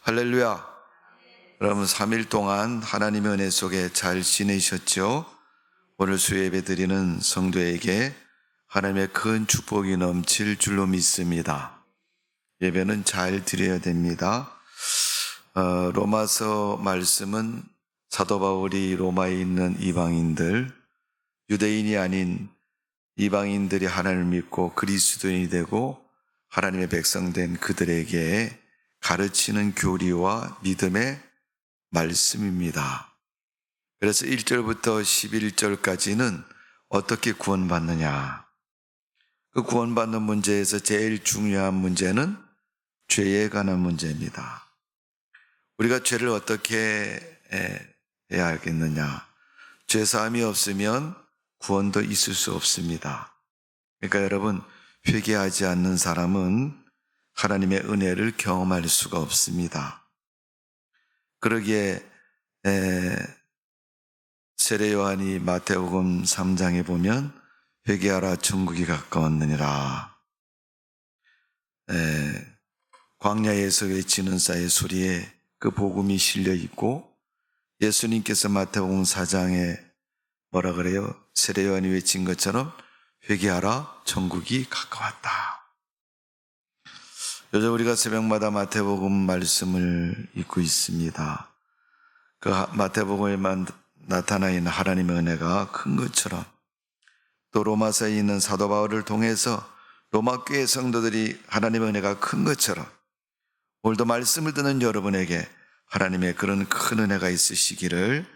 할렐루야. 여러분 3일 동안 하나님의 은혜 속에 잘 지내셨죠? 오늘 수요예배 드리는 성도에게 하나님의 큰 축복이 넘칠 줄로 믿습니다. 예배는 잘 드려야 됩니다. 로마서 말씀은 사도 바울이 로마에 있는 이방인들, 유대인이 아닌 이방인들이 하나님을 믿고 그리스도인이 되고 하나님의 백성 된 그들에게 가르치는 교리와 믿음의 말씀입니다. 그래서 1절부터 11절까지는 어떻게 구원받느냐, 그 구원받는 문제에서 제일 중요한 문제는 죄에 관한 문제입니다. 우리가 죄를 어떻게 해야 하겠느냐, 죄사함이 없으면 구원도 있을 수 없습니다. 그러니까 여러분, 회개하지 않는 사람은 하나님의 은혜를 경험할 수가 없습니다. 그러기에 세례 요한이 마태복음 3장에 보면 회개하라 천국이 가까웠느니라, 광야에서 외치는 싸의 소리에 그 복음이 실려 있고, 예수님께서 마태복음 4장에 뭐라 그래요? 세례 요한이 외친 것처럼 회개하라 천국이 가까웠다. 요즘 우리가 새벽마다 마태복음 말씀을 읽고 있습니다. 그 마태복음에만 나타나 있는 하나님의 은혜가 큰 것처럼, 또 로마서에 있는 사도 바울을 통해서 로마 교회 성도들이 하나님의 은혜가 큰 것처럼, 오늘도 말씀을 듣는 여러분에게 하나님의 그런 큰 은혜가 있으시기를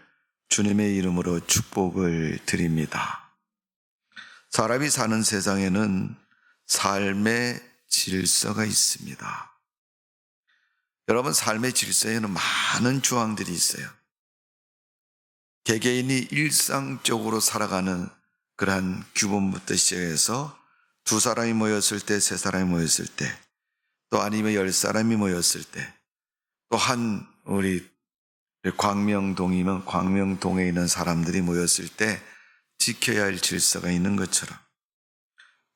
주님의 이름으로 축복을 드립니다. 사람이 사는 세상에는 삶의 질서가 있습니다. 여러분, 삶의 질서에는 많은 조항들이 있어요. 개개인이 일상적으로 살아가는 그러한 규범부터 시작해서 2사람이 모였을 때, 3사람이 모였을 때, 또 아니면 10사람이 모였을 때, 또 우리 광명동이면 광명동에 있는 사람들이 모였을 때 지켜야 할 질서가 있는 것처럼,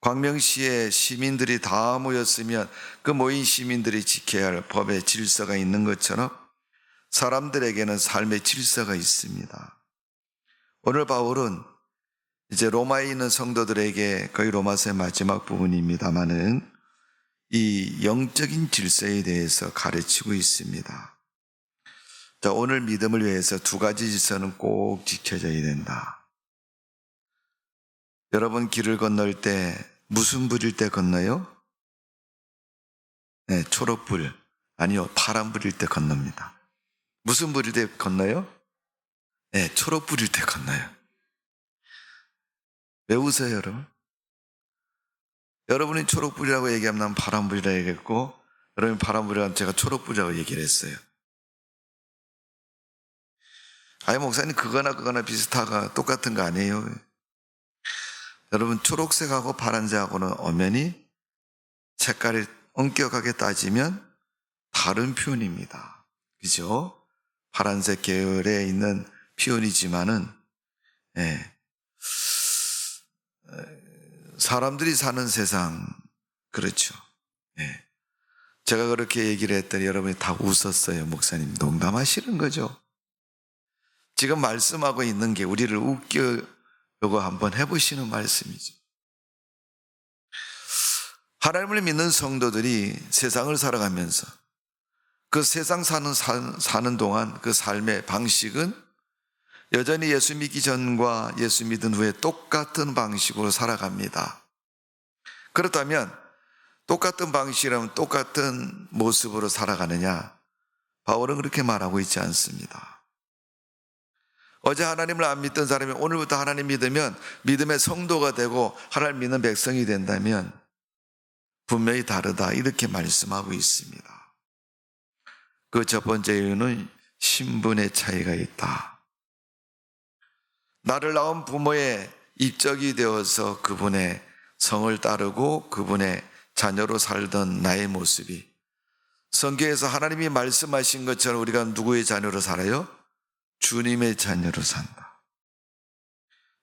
광명시에 시민들이 다 모였으면 그 모인 시민들이 지켜야 할 법의 질서가 있는 것처럼 사람들에게는 삶의 질서가 있습니다. 오늘 바울은 이제 로마에 있는 성도들에게, 거의 로마서의 마지막 부분입니다마는 이 영적인 질서에 대해서 가르치고 있습니다. 자, 오늘 믿음을 위해서 2가지 질서는 꼭 지켜져야 된다. 여러분, 길을 건널 때 무슨 불일 때 건너요? 네, 초록불, 아니요, 파란불일 때 건넙니다. 무슨 불일 때 건너요? 네, 초록불일 때 건너요. 왜 웃어요, 여러분? 여러분이 초록불이라고 얘기하면 난 파란불이라고 얘기했고, 여러분이 파란불이라고 하면 제가 초록불이라고 얘기를 했어요. 아니, 목사님, 그거나 비슷하가 똑같은 거 아니에요? 여러분, 초록색하고 파란색하고는 엄연히 색깔이 엄격하게 따지면 다른 표현입니다. 그죠? 파란색 계열에 있는 표현이지만은, 사람들이 사는 세상, 그렇죠. 제가 그렇게 얘기를 했더니 여러분이 다 웃었어요. 목사님, 농담하시는 거죠? 지금 말씀하고 있는 게 우리를 웃겨보고 한번 해보시는 말씀이죠. 하나님을 믿는 성도들이 세상을 살아가면서 그 세상 사는 동안 그 삶의 방식은 여전히 예수 믿기 전과 예수 믿은 후에 똑같은 방식으로 살아갑니다. 그렇다면 똑같은 방식이라면 똑같은 모습으로 살아가느냐? 바울은 그렇게 말하고 있지 않습니다. 어제 하나님을 안 믿던 사람이 오늘부터 하나님 믿으면 믿음의 성도가 되고 하나님 믿는 백성이 된다면 분명히 다르다, 이렇게 말씀하고 있습니다. 그 첫 번째 이유는 신분의 차이가 있다. 나를 낳은 부모의 입적이 되어서 그분의 성을 따르고 그분의 자녀로 살던 나의 모습이, 성경에서 하나님이 말씀하신 것처럼 우리가 누구의 자녀로 살아요? 주님의 자녀로 산다.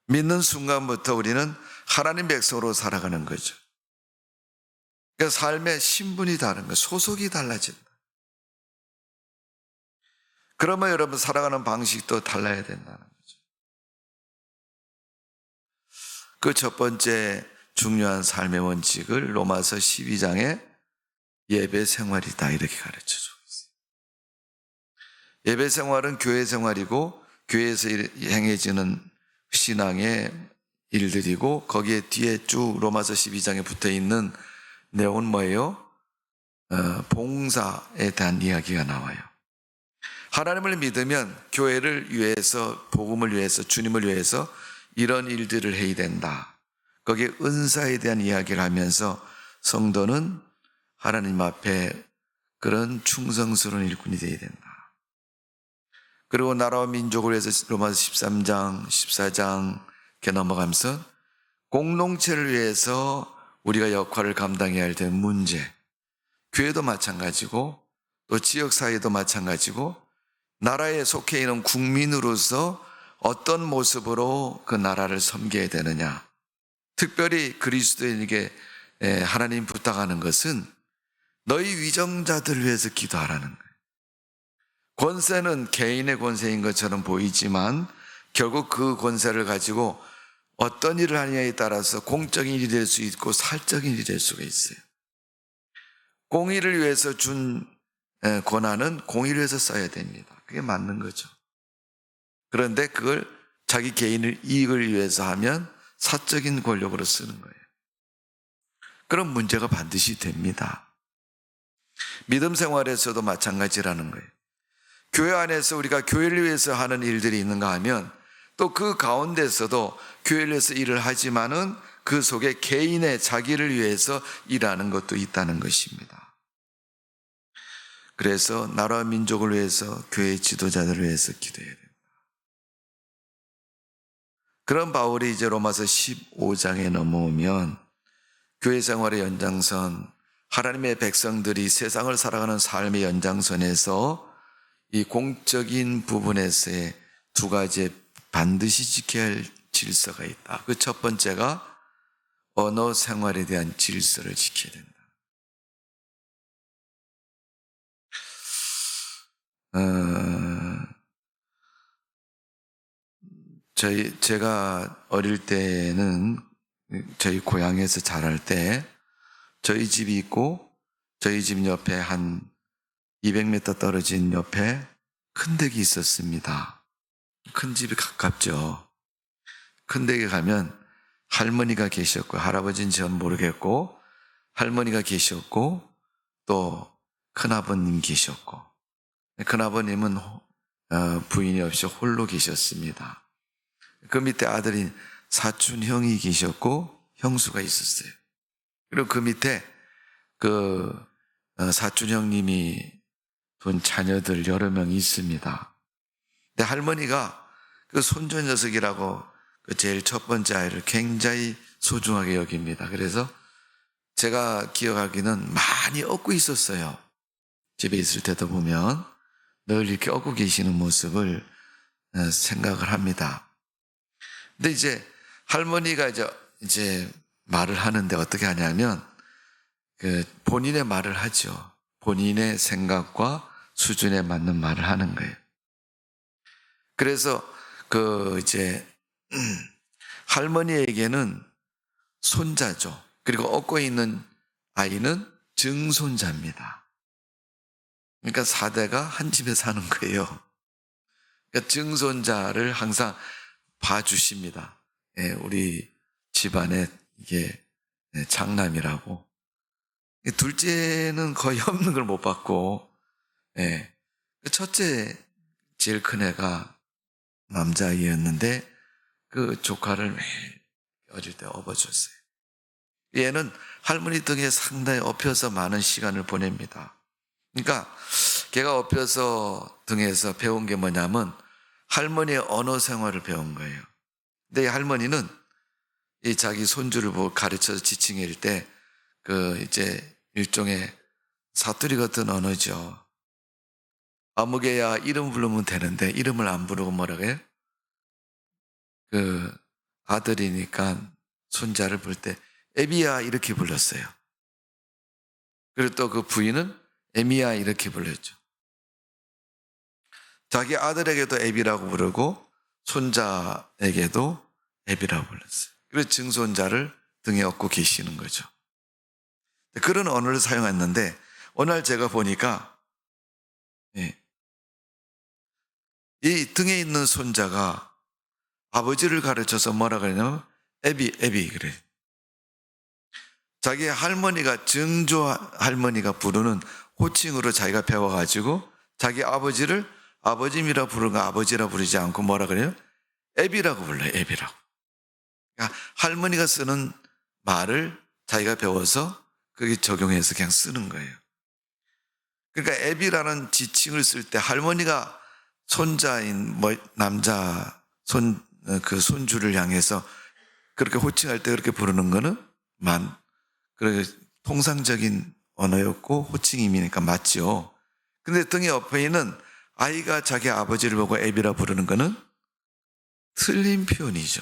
믿는 순간부터 우리는 하나님 백성으로 살아가는 거죠. 그러니까 삶의 신분이 다른 거예요. 소속이 달라진다. 그러면 여러분 살아가는 방식도 달라야 된다는 거죠. 그 첫 번째 중요한 삶의 원칙을 로마서 12장에 예배 생활이다 이렇게 가르쳐주고 있어요. 예배 생활은 교회 생활이고 교회에서 행해지는 신앙의 일들이고 거기에 뒤에 쭉 로마서 12장에 붙어 있는 내용은 뭐예요? 봉사에 대한 이야기가 나와요. 하나님을 믿으면 교회를 위해서, 복음을 위해서, 주님을 위해서 이런 일들을 해야 된다. 거기에 은사에 대한 이야기를 하면서 성도는 하나님 앞에 그런 충성스러운 일꾼이 되어야 된다. 그리고 나라와 민족을 위해서 로마서 13장, 14장 이렇게 넘어가면서 공동체를 위해서 우리가 역할을 감당해야 할 때 문제, 교회도 마찬가지고 또 지역사회도 마찬가지고 나라에 속해 있는 국민으로서 어떤 모습으로 그 나라를 섬겨야 되느냐. 특별히 그리스도인에게 하나님 부탁하는 것은 너희 위정자들을 위해서 기도하라는 거예요. 권세는 개인의 권세인 것처럼 보이지만 결국 그 권세를 가지고 어떤 일을 하느냐에 따라서 공적인 일이 될 수 있고 사적인 일이 될 수가 있어요. 공의를 위해서 준 권한은 공의를 위해서 써야 됩니다. 그게 맞는 거죠. 그런데 그걸 자기 개인의 이익을 위해서 하면 사적인 권력으로 쓰는 거예요. 그런 문제가 반드시 됩니다. 믿음 생활에서도 마찬가지라는 거예요. 교회 안에서 우리가 교회를 위해서 하는 일들이 있는가 하면 또 그 가운데서도 교회를 위해서 일을 하지만은 그 속에 개인의 자기를 위해서 일하는 것도 있다는 것입니다. 그래서 나라와 민족을 위해서 교회 지도자들을 위해서 기도해야 됩니다. 그런 바울이 이제 로마서 15장에 넘어오면 교회 생활의 연장선, 하나님의 백성들이 세상을 살아가는 삶의 연장선에서 이 공적인 부분에서의 두 가지 반드시 지켜야 할 질서가 있다. 그 첫 번째가 언어 생활에 대한 질서를 지켜야 된다. 제가 어릴 때는 저희 고향에서 자랄 때 저희 집이 있고 저희 집 옆에 한 200m 떨어진 옆에 큰 댁이 있었습니다. 큰 집이 가깝죠. 큰 댁에 가면 할머니가 계셨고 할아버지는 전 모르겠고 할머니가 계셨고 또 큰아버님 계셨고 큰아버님은 부인이 없이 홀로 계셨습니다. 그 밑에 아들인 사촌 형이 계셨고 형수가 있었어요. 그리고 그 밑에 그 사촌 형님이 둔 자녀들 여러 명 있습니다. 근데 할머니가 그 손주 녀석이라고 그 제일 첫 번째 아이를 굉장히 소중하게 여깁니다. 그래서 제가 기억하기는 많이 업고 있었어요. 집에 있을 때도 보면 늘 이렇게 업고 계시는 모습을 생각을 합니다. 근데 이제 할머니가 이제 말을 하는데 어떻게 하냐면 그 본인의 말을 하죠. 본인의 생각과 수준에 맞는 말을 하는 거예요. 그래서 그 이제 할머니에게는 손자죠. 그리고 업고 있는 아이는 증손자입니다. 그러니까 4대가 한 집에 사는 거예요. 그러니까 증손자를 항상 봐주십니다. 예, 우리 집안에 이게 장남이라고. 둘째는 거의 없는 걸 못 봤고, 예. 첫째, 제일 큰 애가 남자아이였는데, 그 조카를 매일 어릴 때 업어줬어요. 얘는 할머니 등에 상당히 업혀서 많은 시간을 보냅니다. 그러니까 걔가 업혀서 등에서 배운 게 뭐냐면 할머니의 언어 생활을 배운 거예요. 근데 이 할머니는 이 자기 손주를 가르쳐서 지칭일 때 그 이제 일종의 사투리 같은 언어죠. 아무개야 이름 부르면 되는데 이름을 안 부르고 뭐라고 해요? 그 아들이니까 손자를 부를 때 에비야 이렇게 불렀어요. 그리고 또 그 부인은 에미야 이렇게 불렀죠. 자기 아들에게도 애비라고 부르고 손자에게도 애비라고 불렀어요. 그래서 증손자를 등에 업고 계시는 거죠. 그런 언어를 사용했는데 어느 날 제가 보니까 이 등에 있는 손자가 아버지를 가르쳐서 뭐라 그러냐면 애비 그래. 자기 할머니가 증조 할머니가 부르는 호칭으로 자기가 배워가지고 자기 아버지를 아버님이라 부르는 거 아버지라 부르지 않고 뭐라 그래요? 애비라고 불러요. 애비라고. 그러니까 할머니가 쓰는 말을 자기가 배워서 그게 적용해서 그냥 쓰는 거예요. 그러니까 애비라는 지칭을 쓸 때 할머니가 손자인 남자 그 손주를 향해서 그렇게 호칭할 때 그렇게 부르는 거는 그렇게 통상적인 언어였고 호칭임이니까 맞죠. 근데 등에 옆에 있는 아이가 자기 아버지를 보고 애비라 부르는 거는 틀린 표현이죠.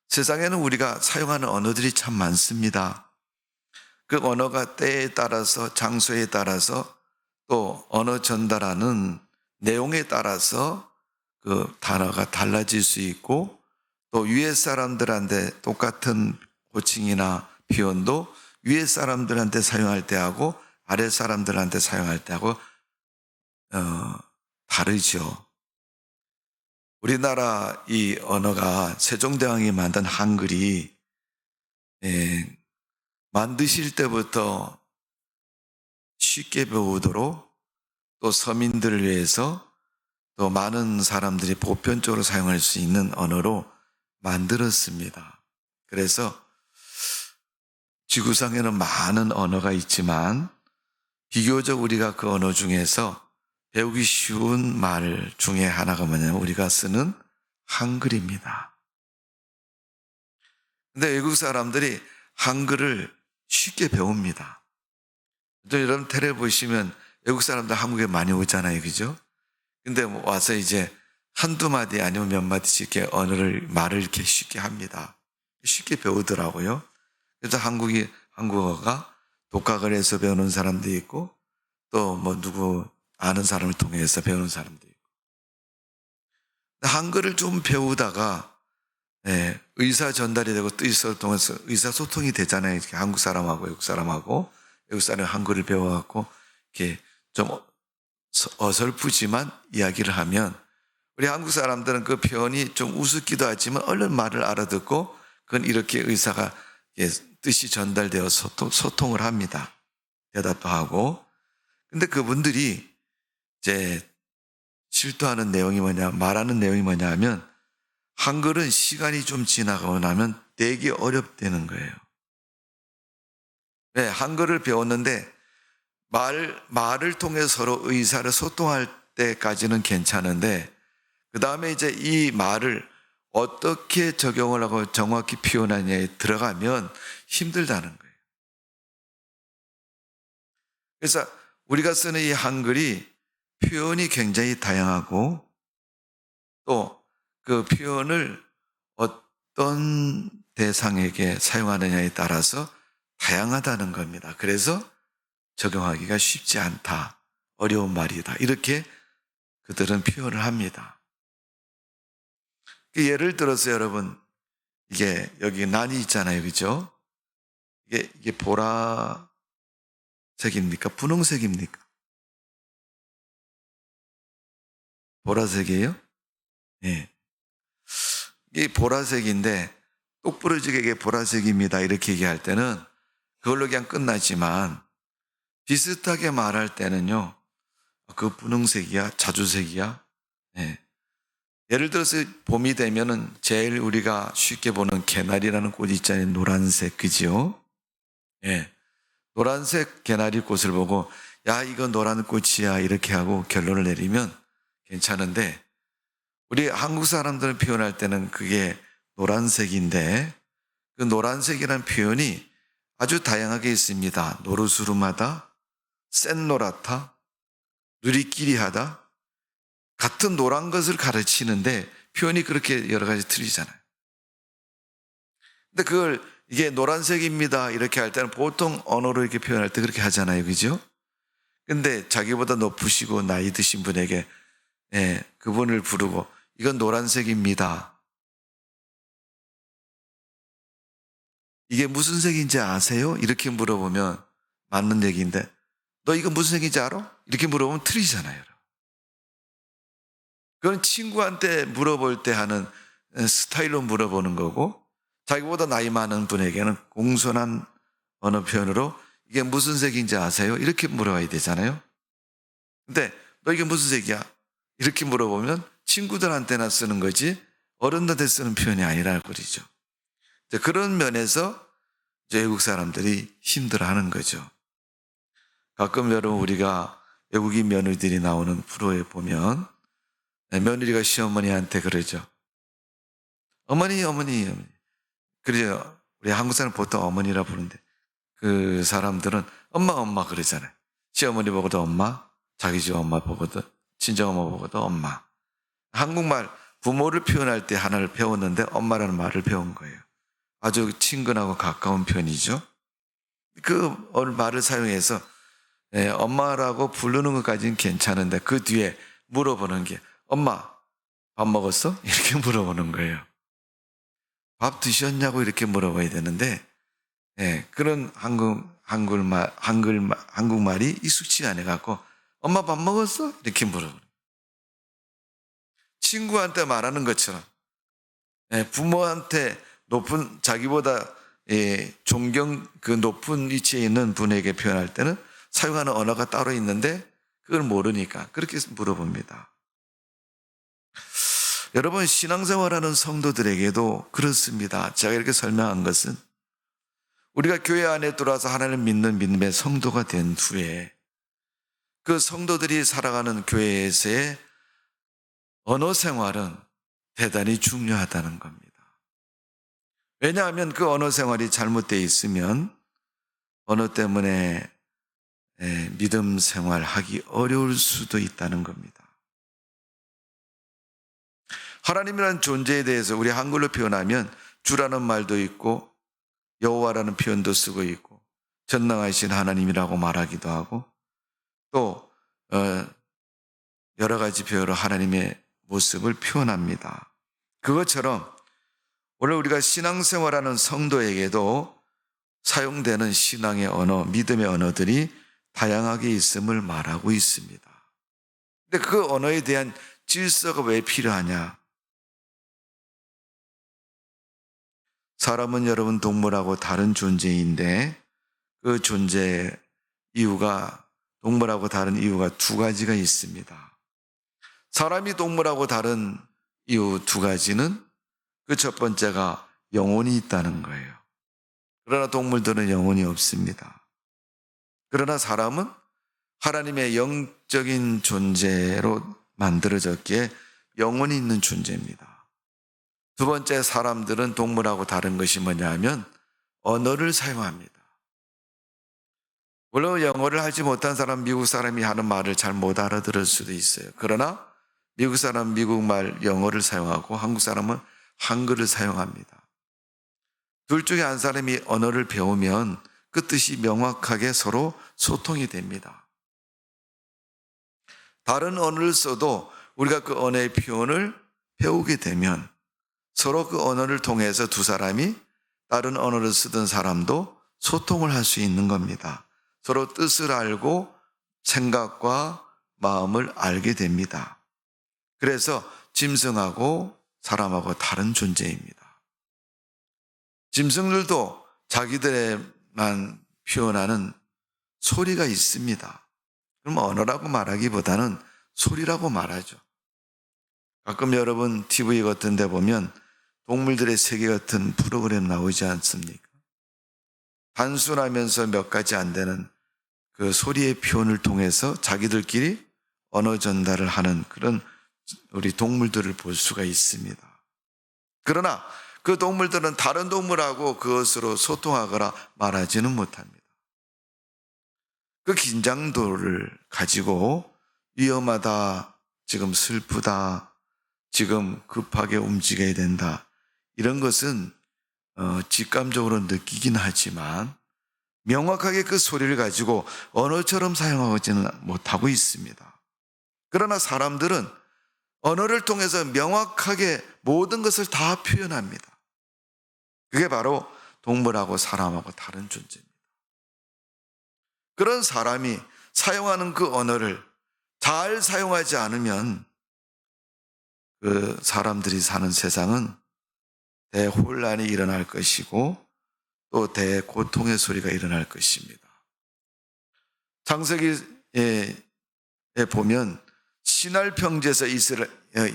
세상에는 우리가 사용하는 언어들이 참 많습니다. 그 언어가 때에 따라서 장소에 따라서 또 언어 전달하는 내용에 따라서 그 단어가 달라질 수 있고 또 위에 사람들한테 똑같은 호칭이나 표현도 위에 사람들한테 사용할 때하고 아래 사람들한테 사용할 때하고 다르죠. 우리나라 이 언어가 세종대왕이 만든 한글이 만드실 때부터 쉽게 배우도록 또 서민들을 위해서 또 많은 사람들이 보편적으로 사용할 수 있는 언어로 만들었습니다. 그래서 지구상에는 많은 언어가 있지만 비교적 우리가 그 언어 중에서 배우기 쉬운 말 중에 하나가 뭐냐면 우리가 쓰는 한글입니다. 근데 외국 사람들이 한글을 쉽게 배웁니다. 여러분 텔레 보시면 외국 사람들 한국에 많이 오잖아요. 그죠? 근데 와서 이제 한두 마디 아니면 몇 마디씩 이렇게 말을 이렇게 쉽게 합니다. 쉽게 배우더라고요. 그래서 한국어가 독학을 해서 배우는 사람도 있고 또 누구 아는 사람을 통해서 배우는 사람도 있고. 한글을 좀 배우다가 의사 전달이 되고 뜻을 통해서 의사소통이 되잖아요. 이렇게 한국 사람하고 외국 사람하고 외국 사람이 한글을 배워갖고 이렇게 좀 어설프지만 이야기를 하면 우리 한국 사람들은 그 표현이 좀 우습기도 하지만 얼른 말을 알아듣고 그건 이렇게 의사가 뜻이 전달되어서 소통을 합니다. 대답도 하고. 근데 그분들이 이제 실토하는 내용이 말하는 내용이 뭐냐 하면 한글은 시간이 좀 지나가고 나면 되게 어렵다는 거예요. 네, 한글을 배웠는데 말을 통해 서로 의사를 소통할 때까지는 괜찮은데 그 다음에 이제 이 말을 어떻게 적용을 하고 정확히 표현하냐에 들어가면 힘들다는 거예요. 그래서 우리가 쓰는 이 한글이 표현이 굉장히 다양하고 또 그 표현을 어떤 대상에게 사용하느냐에 따라서 다양하다는 겁니다. 그래서 적용하기가 쉽지 않다. 어려운 말이다. 이렇게 그들은 표현을 합니다. 예를 들어서 여러분, 이게 여기 난이 있잖아요. 그죠? 이게 보라색입니까? 분홍색입니까? 보라색이에요? 네. 이게 보라색인데 똑부러지게 이게 보라색입니다. 이렇게 얘기할 때는 그걸로 그냥 끝나지만 비슷하게 말할 때는요. 그 분홍색이야? 자주색이야? 네. 예를 들어서 봄이 되면은 제일 우리가 쉽게 보는 개나리라는 꽃이 있잖아요. 노란색, 그지요? 예. 노란색 개나리 꽃을 보고, 야, 이거 노란 꽃이야. 이렇게 하고 결론을 내리면 괜찮은데, 우리 한국 사람들은 표현할 때는 그게 노란색인데, 그 노란색이라는 표현이 아주 다양하게 있습니다. 노르스름하다, 센노랗다, 누리끼리하다, 같은 노란 것을 가르치는데 표현이 그렇게 여러 가지 틀리잖아요. 근데 이게 노란색입니다. 이렇게 할 때는 보통 언어로 이렇게 표현할 때 그렇게 하잖아요. 그죠? 근데 자기보다 높으시고 나이 드신 분에게 그분을 부르고 이건 노란색입니다. 이게 무슨 색인지 아세요? 이렇게 물어보면 맞는 얘기인데 너 이거 무슨 색인지 알아? 이렇게 물어보면 틀리잖아요. 그건 친구한테 물어볼 때 하는 스타일로 물어보는 거고 자기보다 나이 많은 분에게는 공손한 언어 표현으로 이게 무슨 색인지 아세요? 이렇게 물어봐야 되잖아요. 근데 너 이게 무슨 색이야? 이렇게 물어보면 친구들한테나 쓰는 거지 어른들한테 쓰는 표현이 아니라는 거죠. 그런 면에서 외국 사람들이 힘들어하는 거죠. 가끔 여러분 우리가 외국인 며느리들이 나오는 프로에 보면 며느리가 시어머니한테 그러죠. 어머니. 그래요. 우리 한국 사람 보통 어머니라 부르는데 그 사람들은 엄마 그러잖아요. 시어머니 보고도 엄마, 자기 집 엄마 보고도 친정엄마 보고도 엄마. 한국말 부모를 표현할 때 하나를 배웠는데 엄마라는 말을 배운 거예요. 아주 친근하고 가까운 편이죠. 그 말을 사용해서 엄마라고 부르는 것까지는 괜찮은데 그 뒤에 물어보는 게 엄마 밥 먹었어? 이렇게 물어보는 거예요. 밥 드셨냐고 이렇게 물어봐야 되는데 그런 한국말이 익숙치 않아갖고 엄마 밥 먹었어? 이렇게 물어보는 거예요. 친구한테 말하는 것처럼 부모한테 자기보다 존경 그 높은 위치에 있는 분에게 표현할 때는 사용하는 언어가 따로 있는데 그걸 모르니까 그렇게 물어봅니다. 여러분 신앙생활하는 성도들에게도 그렇습니다. 제가 이렇게 설명한 것은 우리가 교회 안에 들어와서 하나님을 믿는 믿음의 성도가 된 후에 그 성도들이 살아가는 교회에서의 언어 생활은 대단히 중요하다는 겁니다. 왜냐하면 그 언어 생활이 잘못되어 있으면 언어 때문에 믿음 생활하기 어려울 수도 있다는 겁니다. 하나님이라는 존재에 대해서 우리 한글로 표현하면 주라는 말도 있고 여호와라는 표현도 쓰고 있고 전능하신 하나님이라고 말하기도 하고 또 여러 가지 표현으로 하나님의 모습을 표현합니다. 그것처럼 오늘 우리가 신앙생활하는 성도에게도 사용되는 신앙의 언어, 믿음의 언어들이 다양하게 있음을 말하고 있습니다. 근데 그 언어에 대한 질서가 왜 필요하냐? 사람은 여러분 동물하고 다른 존재인데 그 존재 이유가 동물하고 다른 이유가 두 가지가 있습니다. 사람이 동물하고 다른 이유 두 가지는 그 첫 번째가 영혼이 있다는 거예요. 그러나 동물들은 영혼이 없습니다. 그러나 사람은 하나님의 영적인 존재로 만들어졌기에 영혼이 있는 존재입니다. 두 번째, 사람들은 동물하고 다른 것이 뭐냐 하면 언어를 사용합니다. 물론 영어를 하지 못한 사람, 미국 사람이 하는 말을 잘 못 알아들을 수도 있어요. 그러나 미국 사람 미국말 영어를 사용하고 한국 사람은 한글을 사용합니다. 둘 중에 한 사람이 언어를 배우면 그 뜻이 명확하게 서로 소통이 됩니다. 다른 언어를 써도 우리가 그 언어의 표현을 배우게 되면 서로 그 언어를 통해서 두 사람이 다른 언어를 쓰던 사람도 소통을 할 수 있는 겁니다. 서로 뜻을 알고 생각과 마음을 알게 됩니다. 그래서 짐승하고 사람하고 다른 존재입니다. 짐승들도 자기들에만 표현하는 소리가 있습니다. 그럼 언어라고 말하기보다는 소리라고 말하죠. 가끔 여러분 TV 같은 데 보면 동물들의 세계 같은 프로그램 나오지 않습니까? 단순하면서 몇 가지 안 되는 그 소리의 표현을 통해서 자기들끼리 언어 전달을 하는 그런 우리 동물들을 볼 수가 있습니다. 그러나 그 동물들은 다른 동물하고 그것으로 소통하거나 말하지는 못합니다. 그 긴장도를 가지고 위험하다, 지금 슬프다, 지금 급하게 움직여야 된다, 이런 것은 직감적으로 느끼긴 하지만 명확하게 그 소리를 가지고 언어처럼 사용하지는 못하고 있습니다. 그러나 사람들은 언어를 통해서 명확하게 모든 것을 다 표현합니다. 그게 바로 동물하고 사람하고 다른 존재입니다. 그런 사람이 사용하는 그 언어를 잘 사용하지 않으면 그 사람들이 사는 세상은 대혼란이 일어날 것이고 또 대고통의 소리가 일어날 것입니다. 창세기에 보면 시날 평지에서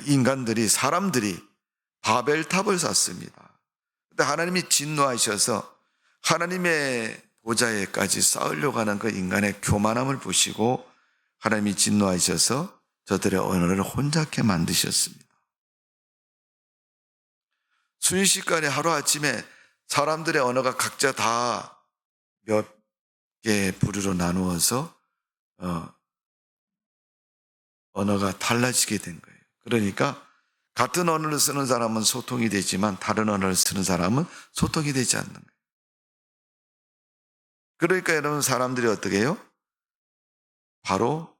인간들이 사람들이 바벨탑을 쌓습니다. 근데 하나님이 진노하셔서 하나님의 보좌에까지 쌓으려고 하는 그 인간의 교만함을 보시고 하나님이 진노하셔서 저들의 언어를 혼잡게 만드셨습니다. 순식간에 하루아침에 사람들의 언어가 각자 다 몇 개의 부류로 나누어서 언어가 달라지게 된 거예요. 그러니까 같은 언어를 쓰는 사람은 소통이 되지만 다른 언어를 쓰는 사람은 소통이 되지 않는 거예요. 그러니까 여러분 사람들이 어떻게 해요? 바로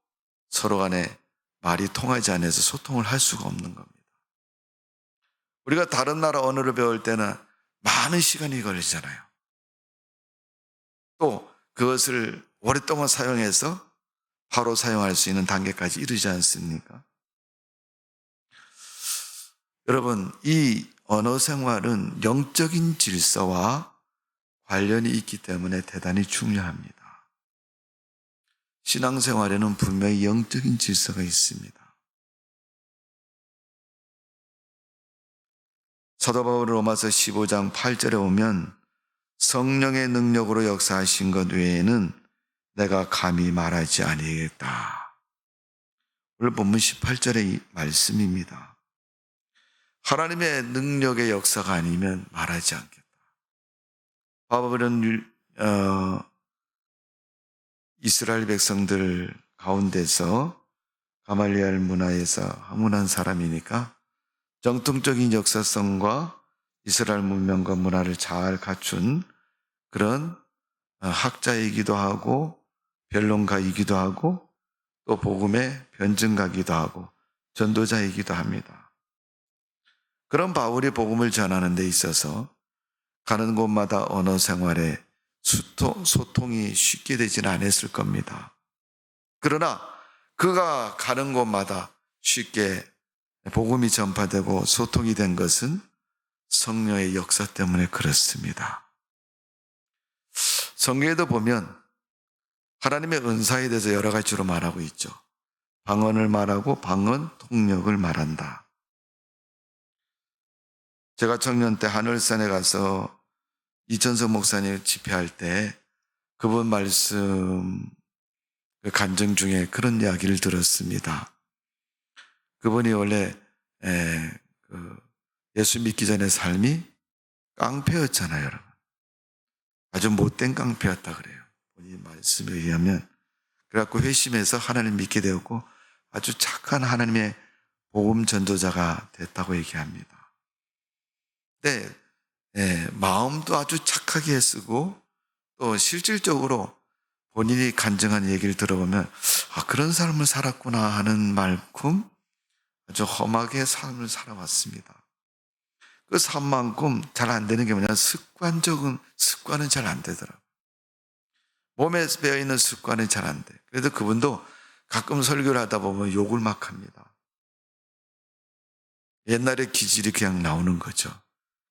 서로 간에 말이 통하지 않아서 소통을 할 수가 없는 겁니다. 우리가 다른 나라 언어를 배울 때는 많은 시간이 걸리잖아요. 또 그것을 오랫동안 사용해서 바로 사용할 수 있는 단계까지 이르지 않습니까? 여러분, 이 언어 생활은 영적인 질서와 관련이 있기 때문에 대단히 중요합니다. 신앙생활에는 분명히 영적인 질서가 있습니다. 사도 바울 로마서 15장 8절에 보면 성령의 능력으로 역사하신 것 외에는 내가 감히 말하지 아니하겠다. 오늘 본문 18절의 이 말씀입니다. 하나님의 능력의 역사가 아니면 말하지 않겠다. 바울은 이스라엘 백성들 가운데서 가말리엘 문화에서 화문한 사람이니까 정통적인 역사성과 이스라엘 문명과 문화를 잘 갖춘 그런 학자이기도 하고 변론가이기도 하고 또 복음의 변증가이기도 하고 전도자이기도 합니다. 그런 바울이 복음을 전하는 데 있어서 가는 곳마다 언어 생활에 소통이 쉽게 되지는 않았을 겁니다. 그러나 그가 가는 곳마다 쉽게 복음이 전파되고 소통이 된 것은 성령의 역사 때문에 그렇습니다. 성경에도 보면 하나님의 은사에 대해서 여러 가지로 말하고 있죠. 방언을 말하고 방언 통역을 말한다. 제가 청년 때 하늘산에 가서 이천석 목사님 집회할 때 그분 말씀 간증 중에 그런 이야기를 들었습니다. 그분이 원래 예수 믿기 전의 삶이 깡패였잖아요, 여러분. 아주 못된 깡패였다 그래요. 본인 말씀에 의하면. 그래갖고 회심해서 하나님 믿게 되었고 아주 착한 하나님의 복음 전도자가 됐다고 얘기합니다. 근데 마음도 아주 착하게 쓰고 또 실질적으로 본인이 간증한 얘기를 들어보면 그런 삶을 살았구나 하는 만큼 아주 험하게 삶을 살아왔습니다. 그 삶만큼 잘 안 되는 게 뭐냐면 습관은 잘 안 되더라고요. 몸에 배어있는 습관은 잘 안 돼. 그래도 그분도 가끔 설교를 하다 보면 욕을 막 합니다. 옛날의 기질이 그냥 나오는 거죠.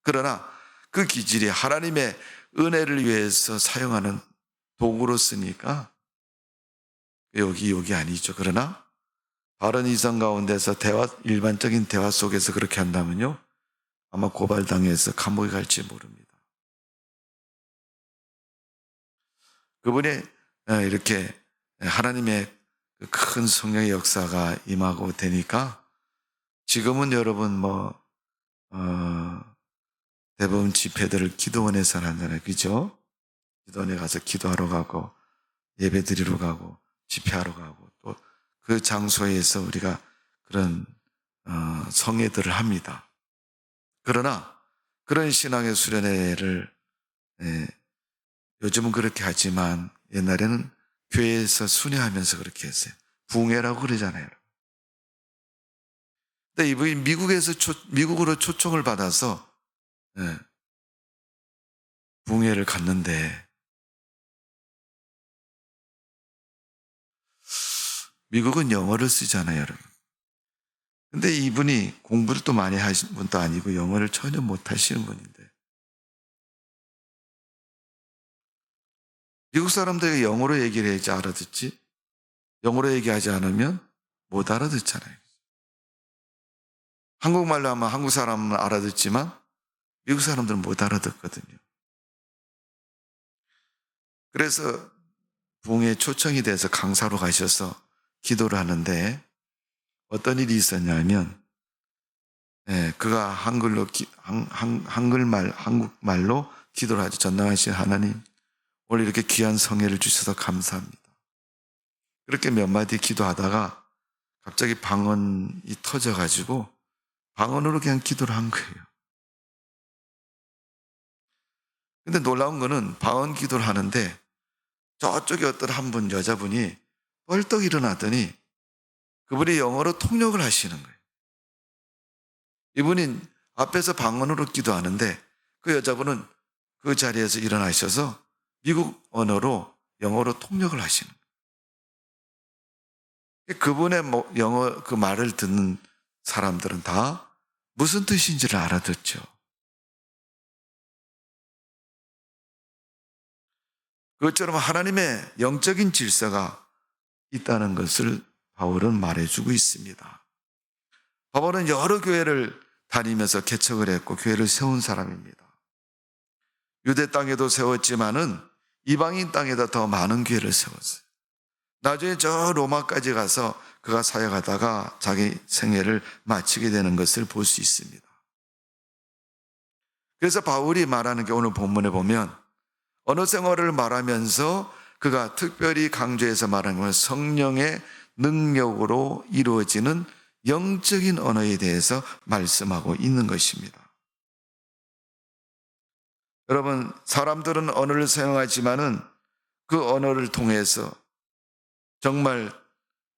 그러나 그 기질이 하나님의 은혜를 위해서 사용하는 도구로 쓰니까 욕이 아니죠. 그러나 바른 이성 가운데서 일반적인 대화 속에서 그렇게 한다면요, 아마 고발당해서 감옥에 갈지 모릅니다. 그분이 이렇게 하나님의 큰 성령의 역사가 임하고 되니까 지금은 여러분 대부분 집회들을 기도원에서 하잖아요. 그죠? 기도원에 가서 기도하러 가고 예배 드리러 가고 집회하러 가고 또 그 장소에서 우리가 그런 성회들을 합니다. 그러나 그런 신앙의 수련회를 요즘은 그렇게 하지만 옛날에는 교회에서 순회하면서 그렇게 했어요. 붕회라고 그러잖아요. 근데 이분이 미국으로 초청을 받아서 예, 붕회를 갔는데 미국은 영어를 쓰잖아요, 여러분. 근데 이분이 공부를 또 많이 하신 분도 아니고 영어를 전혀 못 하시는 분인데 미국 사람들에게 영어로 얘기를 해야지 알아듣지 영어로 얘기하지 않으면 못 알아듣잖아요. 한국말로 하면 한국 사람은 알아듣지만 미국 사람들은 못 알아듣거든요. 그래서 부흥에 초청이 돼서 강사로 가셔서 기도를 하는데 어떤 일이 있었냐면 그가 한국말로 기도를 하죠. 전능하신 하나님, 오늘 이렇게 귀한 성회를 주셔서 감사합니다. 그렇게 몇 마디 기도하다가 갑자기 방언이 터져가지고 방언으로 그냥 기도를 한 거예요. 근데 놀라운 거는 방언 기도를 하는데 저쪽에 어떤 한 분, 여자분이 벌떡 일어나더니 그분이 영어로 통역을 하시는 거예요. 이분이 앞에서 방언으로 기도하는데 그 여자분은 그 자리에서 일어나셔서 미국 언어로 영어로 통역을 하시는 거예요. 그분의 영어 그 말을 듣는 사람들은 다 무슨 뜻인지를 알아듣죠. 그것처럼 하나님의 영적인 질서가 있다는 것을 바울은 말해주고 있습니다. 바울은 여러 교회를 다니면서 개척을 했고 교회를 세운 사람입니다. 유대 땅에도 세웠지만은 이방인 땅에다 더 많은 교회를 세웠어요. 나중에 저 로마까지 가서 그가 사역하다가 자기 생애를 마치게 되는 것을 볼 수 있습니다. 그래서 바울이 말하는 게 오늘 본문에 보면 언어 생활을 말하면서 그가 특별히 강조해서 말하는 건 성령의 능력으로 이루어지는 영적인 언어에 대해서 말씀하고 있는 것입니다. 여러분, 사람들은 언어를 사용하지만은 그 언어를 통해서 정말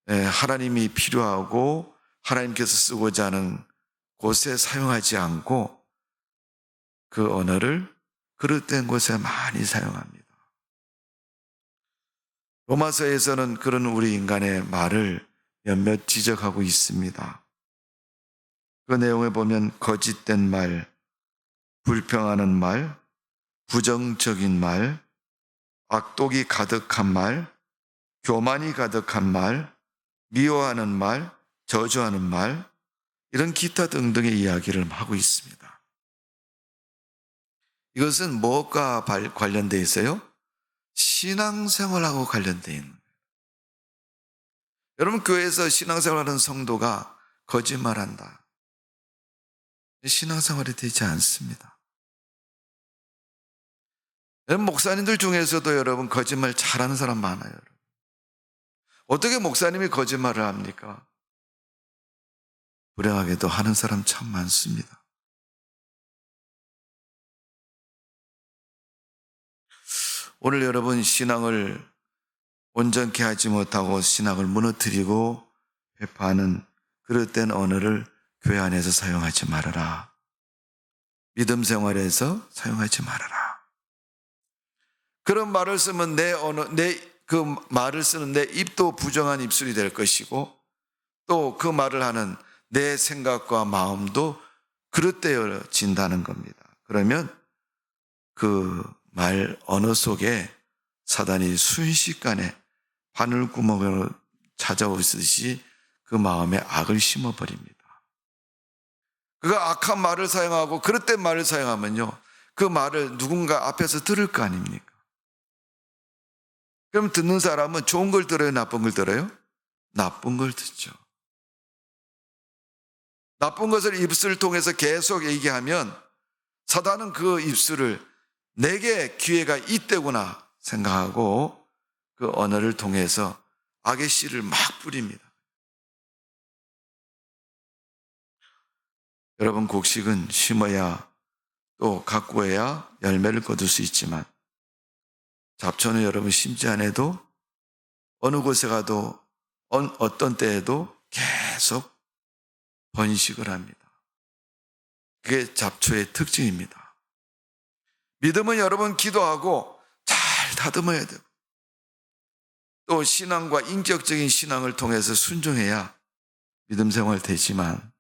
하나님이 필요하고 하나님께서 쓰고자 하는 곳에 사용하지 않고 그 언어를 그릇된 곳에 많이 사용합니다. 로마서에서는 그런 우리 인간의 말을 몇몇 지적하고 있습니다. 그 내용을 보면 거짓된 말, 불평하는 말, 부정적인 말, 악독이 가득한 말, 교만이 가득한 말, 미워하는 말, 저주하는 말, 이런 기타 등등의 이야기를 하고 있습니다. 이것은 무엇과 관련되어 있어요? 신앙생활하고 관련되어 있는 거예요. 여러분, 교회에서 신앙생활하는 성도가 거짓말한다. 신앙생활이 되지 않습니다. 여러분, 목사님들 중에서도 여러분 거짓말 잘하는 사람 많아요. 여러분. 어떻게 목사님이 거짓말을 합니까? 불행하게도 하는 사람 참 많습니다. 오늘 여러분 신앙을 온전케 하지 못하고 신앙을 무너뜨리고 회파하는 그릇된 언어를 교회 안에서 사용하지 말아라. 믿음 생활에서 사용하지 말아라. 그런 말을 쓰면 그 말을 쓰는 내 입도 부정한 입술이 될 것이고 또 그 말을 하는 내 생각과 마음도 그릇되어진다는 겁니다. 그러면 그 말 언어 속에 사단이 순식간에 바늘구멍으로 찾아오듯이 그 마음에 악을 심어버립니다. 그가 악한 말을 사용하고 그릇된 말을 사용하면요, 그 말을 누군가 앞에서 들을 거 아닙니까? 그럼 듣는 사람은 좋은 걸 들어요? 나쁜 걸 들어요? 나쁜 걸 듣죠. 나쁜 것을 입술을 통해서 계속 얘기하면 사단은 그 입술을 내게 기회가 있대구나 생각하고 그 언어를 통해서 악의 씨를 막 뿌립니다. 여러분, 곡식은 심어야 또 가꾸어야 열매를 거둘 수 있지만 잡초는 여러분 심지 않아도 어느 곳에 가도 어떤 때에도 계속 번식을 합니다. 그게 잡초의 특징입니다. 믿음은 여러분 기도하고 잘 다듬어야 돼요. 또 신앙과 인격적인 신앙을 통해서 순종해야 믿음 생활 되지만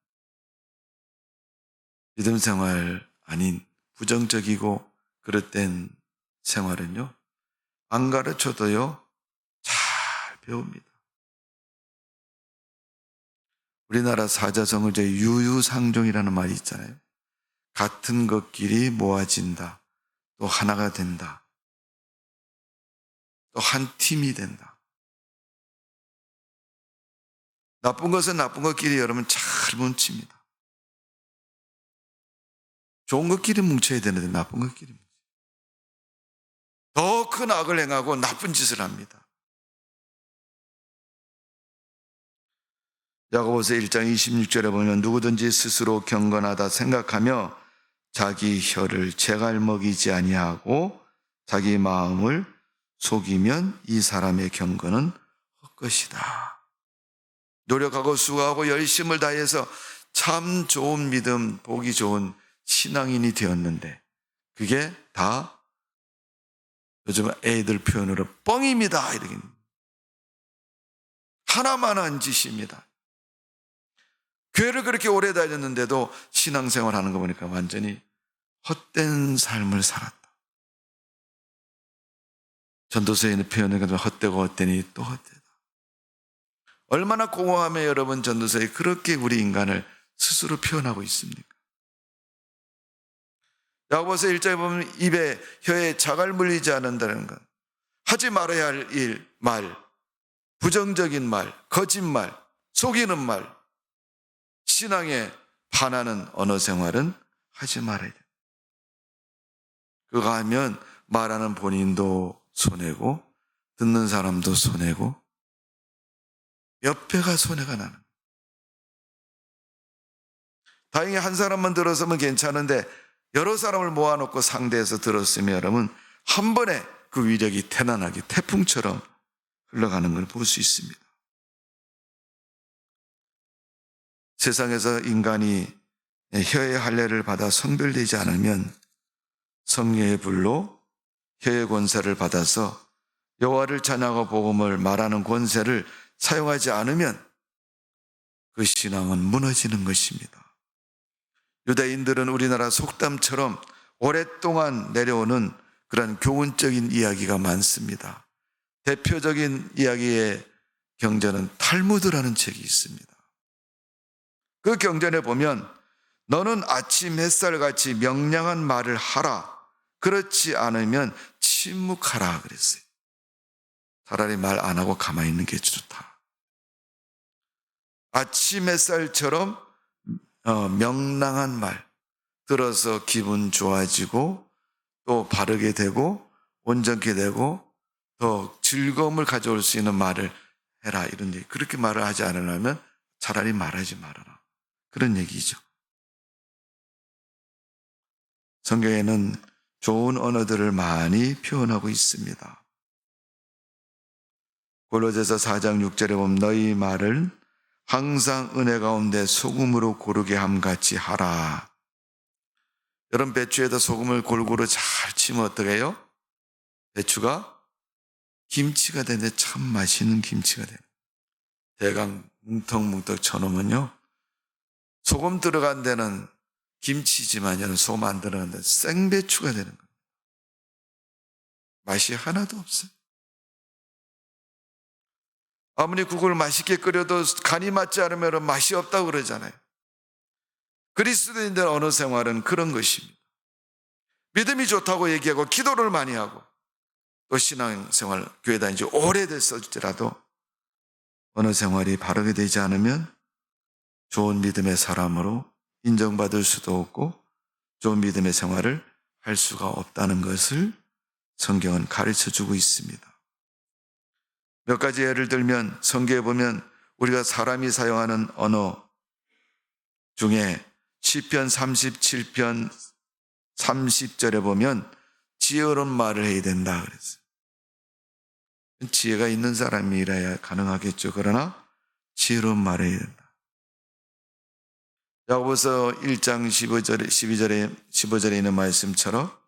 믿음 생활 아닌 부정적이고 그릇된 생활은요, 안 가르쳐도요 잘 배웁니다. 우리나라 사자성어제 유유상종이라는 말이 있잖아요. 같은 것끼리 모아진다. 또 하나가 된다. 또 한 팀이 된다. 나쁜 것은 나쁜 것끼리 여러분 잘 뭉칩니다. 좋은 것끼리 뭉쳐야 되는데 나쁜 것끼리 더 큰 악을 행하고 나쁜 짓을 합니다. 야고보서 1장 26절에 보면 누구든지 스스로 경건하다 생각하며 자기 혀를 재갈 먹이지 아니하고 자기 마음을 속이면 이 사람의 경건은 헛것이다. 노력하고 수고하고 열심을 다해서 참 좋은 믿음, 보기 좋은 신앙인이 되었는데 그게 다 요즘 애들 표현으로 뻥입니다. 이렇게 하나만 한 짓입니다. 교회를 그렇게 오래 다녔는데도 신앙생활 하는 거 보니까 완전히 헛된 삶을 살았다. 전도서에 있는 표현을 가지고 헛되고 헛되니 또 헛되다. 얼마나 공허하며 여러분 전도서에 그렇게 우리 인간을 스스로 표현하고 있습니까? 야고보서 1장에 보면 입에 혀에 자갈 물리지 않는다는 것, 하지 말아야 할 일, 말, 부정적인 말, 거짓말, 속이는 말, 신앙에 반하는 언어 생활은 하지 말아야 돼. 그거 하면 말하는 본인도 손해고 듣는 사람도 손해고 몇 배가 손해가 나는 거예요. 다행히 한 사람만 들었으면 괜찮은데 여러 사람을 모아놓고 상대해서 들었으면 여러분 한 번에 그 위력이 태난하게 태풍처럼 흘러가는 걸 볼 수 있습니다. 세상에서 인간이 혀의 할례를 받아 성별되지 않으면 성령의 불로 혀의 권세를 받아서 여호와를 찬양하고 복음을 말하는 권세를 사용하지 않으면 그 신앙은 무너지는 것입니다. 유대인들은 우리나라 속담처럼 오랫동안 내려오는 그런 교훈적인 이야기가 많습니다. 대표적인 이야기의 경전은 탈무드라는 책이 있습니다. 그 경전에 보면 너는 아침 햇살같이 명량한 말을 하라. 그렇지 않으면 침묵하라 그랬어요. 차라리 말 안 하고 가만히 있는 게 좋다. 아침 햇살처럼 명랑한 말 들어서 기분 좋아지고 또 바르게 되고 온전케 되고 더 즐거움을 가져올 수 있는 말을 해라 이런 얘기. 그렇게 말을 하지 않으려면 차라리 말하지 말아라. 그런 얘기죠. 성경에는 좋은 언어들을 많이 표현하고 있습니다. 골로새서 4장 6절에 보면 너희 말을 항상 은혜 가운데 소금으로 고르게 함같이 하라. 여러분 배추에다 소금을 골고루 잘 치면 어떻게 해요? 배추가 김치가 되는데 참 맛있는 김치가 돼요. 대강 뭉텅뭉텅 쳐놓으면요 소금 들어간 데는 김치지만 소금 안 들어간 데는 생배추가 되는 거예요. 맛이 하나도 없어요. 아무리 국을 맛있게 끓여도 간이 맞지 않으면 맛이 없다고 그러잖아요. 그리스도인들 언어 생활은 그런 것입니다. 믿음이 좋다고 얘기하고 기도를 많이 하고 또 신앙생활 교회 다닌 지 오래됐을지라도 언어 생활이 바르게 되지 않으면 좋은 믿음의 사람으로 인정받을 수도 없고 좋은 믿음의 생활을 할 수가 없다는 것을 성경은 가르쳐주고 있습니다. 몇 가지 예를 들면 성경에 보면 우리가 사람이 사용하는 언어 중에 시편 37편 30절에 보면 지혜로운 말을 해야 된다 그랬어요. 지혜가 있는 사람이라야 가능하겠죠. 그러나 지혜로운 말을 해야 된다. 야고보서 1장 15절에 있는 말씀처럼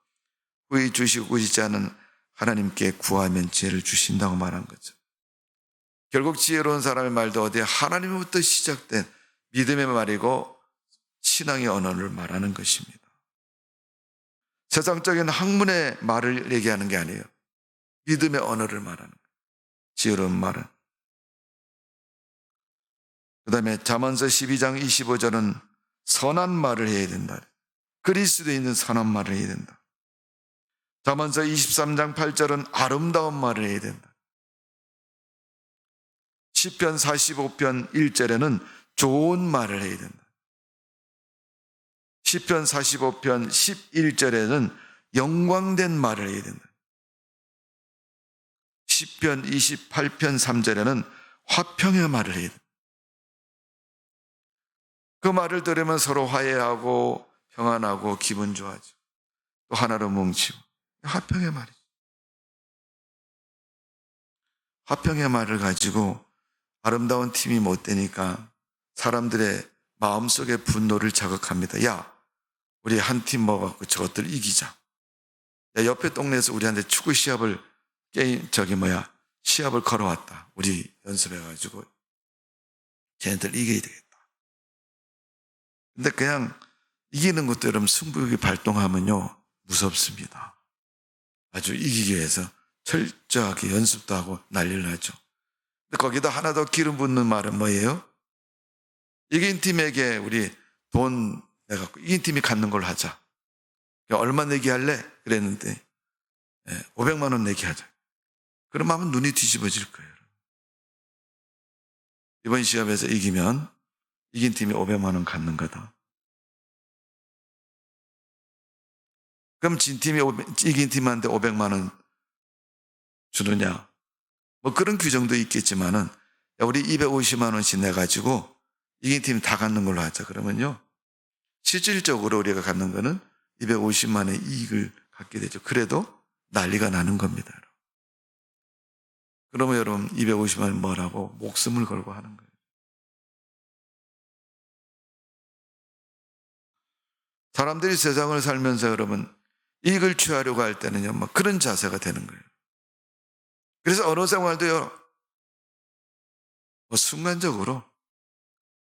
후히 주시고 꾸짖지 않은 하나님께 구하면 지혜를 주신다고 말한 거죠. 결국 지혜로운 사람의 말도 어디에 하나님으로부터 시작된 믿음의 말이고 신앙의 언어를 말하는 것입니다. 세상적인 학문의 말을 얘기하는 게 아니에요. 믿음의 언어를 말하는 거예요. 지혜로운 말은. 그 다음에 잠언서 12장 25절은 선한 말을 해야 된다. 그리스도에 있는 선한 말을 해야 된다. 잠언서 23장 8절은 아름다운 말을 해야 된다. 시편 45편 1절에는 좋은 말을 해야 된다. 시편 45편 11절에는 영광된 말을 해야 된다. 시편 28편 3절에는 화평의 말을 해야 된다. 그 말을 들으면 서로 화해하고 평안하고 기분 좋아지고 또 하나로 뭉치고 화평의 말이죠. 화평의 말을 가지고 아름다운 팀이 못 되니까 사람들의 마음속에 분노를 자극합니다. 야, 우리 한 팀 모아갖고 저것들 이기자. 야, 옆에 동네에서 우리한테 축구 시합을 시합을 걸어왔다. 우리 연습해가지고 쟤네들 이겨야 되겠다. 근데 그냥 이기는 것도 여러분 승부욕이 발동하면요 무섭습니다. 아주 이기기 위해서 철저하게 연습도 하고 난리를 하죠. 근데 거기다 하나 더 기름 붓는 말은 뭐예요? 이긴 팀에게 우리 돈 내갖고 이긴 팀이 갖는 걸로 하자. 얼마 내기 할래? 그랬는데 500만 원 내기 하자. 그럼 하면 눈이 뒤집어질 거예요. 이번 시합에서 이기면 이긴 팀이 500만 원 갖는 거다. 그럼 진 팀이 이긴 팀한테 500만 원 주느냐? 뭐 그런 규정도 있겠지만은 우리 250만 원씩 내가지고 이긴 팀 다 갖는 걸로 하자. 그러면요. 실질적으로 우리가 갖는 거는 250만 원의 이익을 갖게 되죠. 그래도 난리가 나는 겁니다. 그러면 여러분 250만 원 뭐라고 목숨을 걸고 하는 거예요. 사람들이 세상을 살면서 여러분 이익을 취하려고 할 때는요, 뭐 그런 자세가 되는 거예요. 그래서 언어 생활도요, 뭐 순간적으로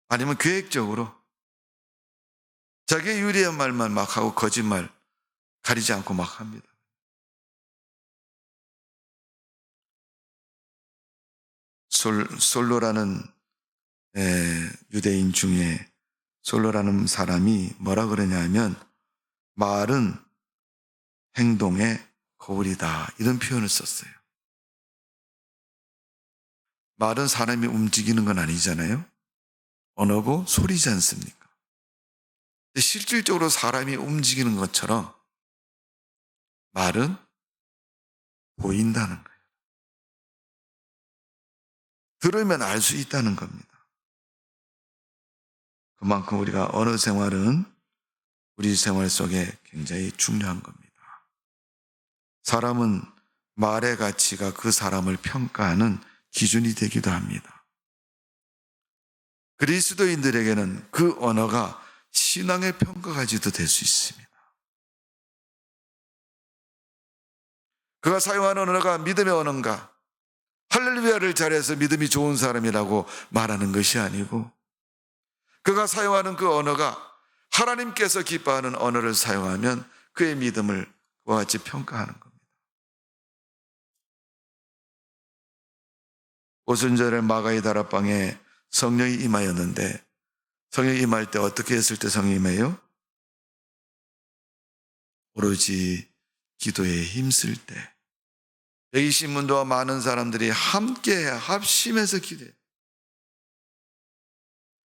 아니면 계획적으로 자기의 유리한 말만 막 하고 거짓말 가리지 않고 막 합니다. 솔로라는 유대인 중에 솔로라는 사람이 뭐라 그러냐면 말은 행동의 거울이다 이런 표현을 썼어요. 말은 사람이 움직이는 건 아니잖아요. 언어고 소리지 않습니까? 실질적으로 사람이 움직이는 것처럼 말은 보인다는 거예요. 들으면 알 수 있다는 겁니다. 그만큼 우리가 언어 생활은 우리 생활 속에 굉장히 중요한 겁니다. 사람은 말의 가치가 그 사람을 평가하는 기준이 되기도 합니다. 그리스도인들에게는 그 언어가 신앙의 평가까지도 될 수 있습니다. 그가 사용하는 언어가 믿음의 언어인가? 할렐루야를 잘해서 믿음이 좋은 사람이라고 말하는 것이 아니고 그가 사용하는 그 언어가 하나님께서 기뻐하는 언어를 사용하면 그의 믿음을 그와 같이 평가하는 겁니다. 오순절에 마가의 다락방에 성령이 임하였는데 성령이 임할 때 어떻게 했을 때 성령이 임해요? 오로지 기도에 힘쓸 때 120문도와 많은 사람들이 함께 합심해서 기도해요.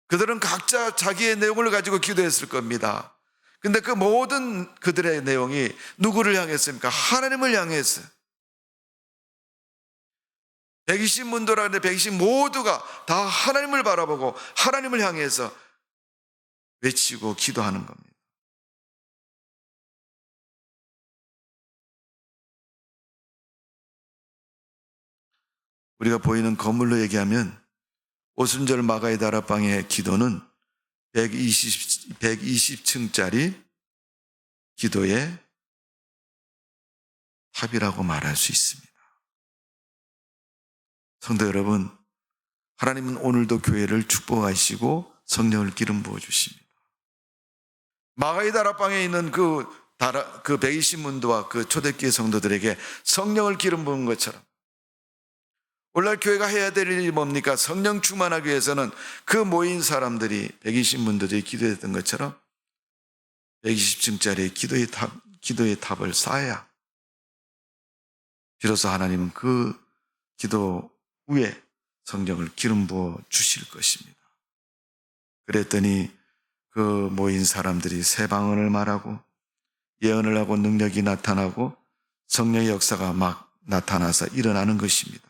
그들은 각자 자기의 내용을 가지고 기도했을 겁니다. 근데 그 모든 그들의 내용이 누구를 향했습니까? 하나님을 향했어요. 120문도라는데 120 모두가 다 하나님을 바라보고 하나님을 향해서 외치고 기도하는 겁니다. 우리가 보이는 건물로 얘기하면 오순절 마가의 다락방의 기도는 120층짜리 기도의 탑이라고 말할 수 있습니다. 성도 여러분, 하나님은 오늘도 교회를 축복하시고 성령을 기름 부어 주십니다. 마가의 다락방에 있는 그 120문도와 그 초대교회 성도들에게 성령을 기름 부은 것처럼 오늘날 교회가 해야 될 일이 뭡니까? 성령 충만하기 위해서는 그 모인 사람들이 120문도들이 기도했던 것처럼 120층짜리 기도의 탑을 쌓아야 비로소 하나님은 그 기도 위에 성령을 기름 부어 주실 것입니다. 그랬더니 그 모인 사람들이 새 방언을 말하고 예언을 하고 능력이 나타나고 성령의 역사가 막 나타나서 일어나는 것입니다.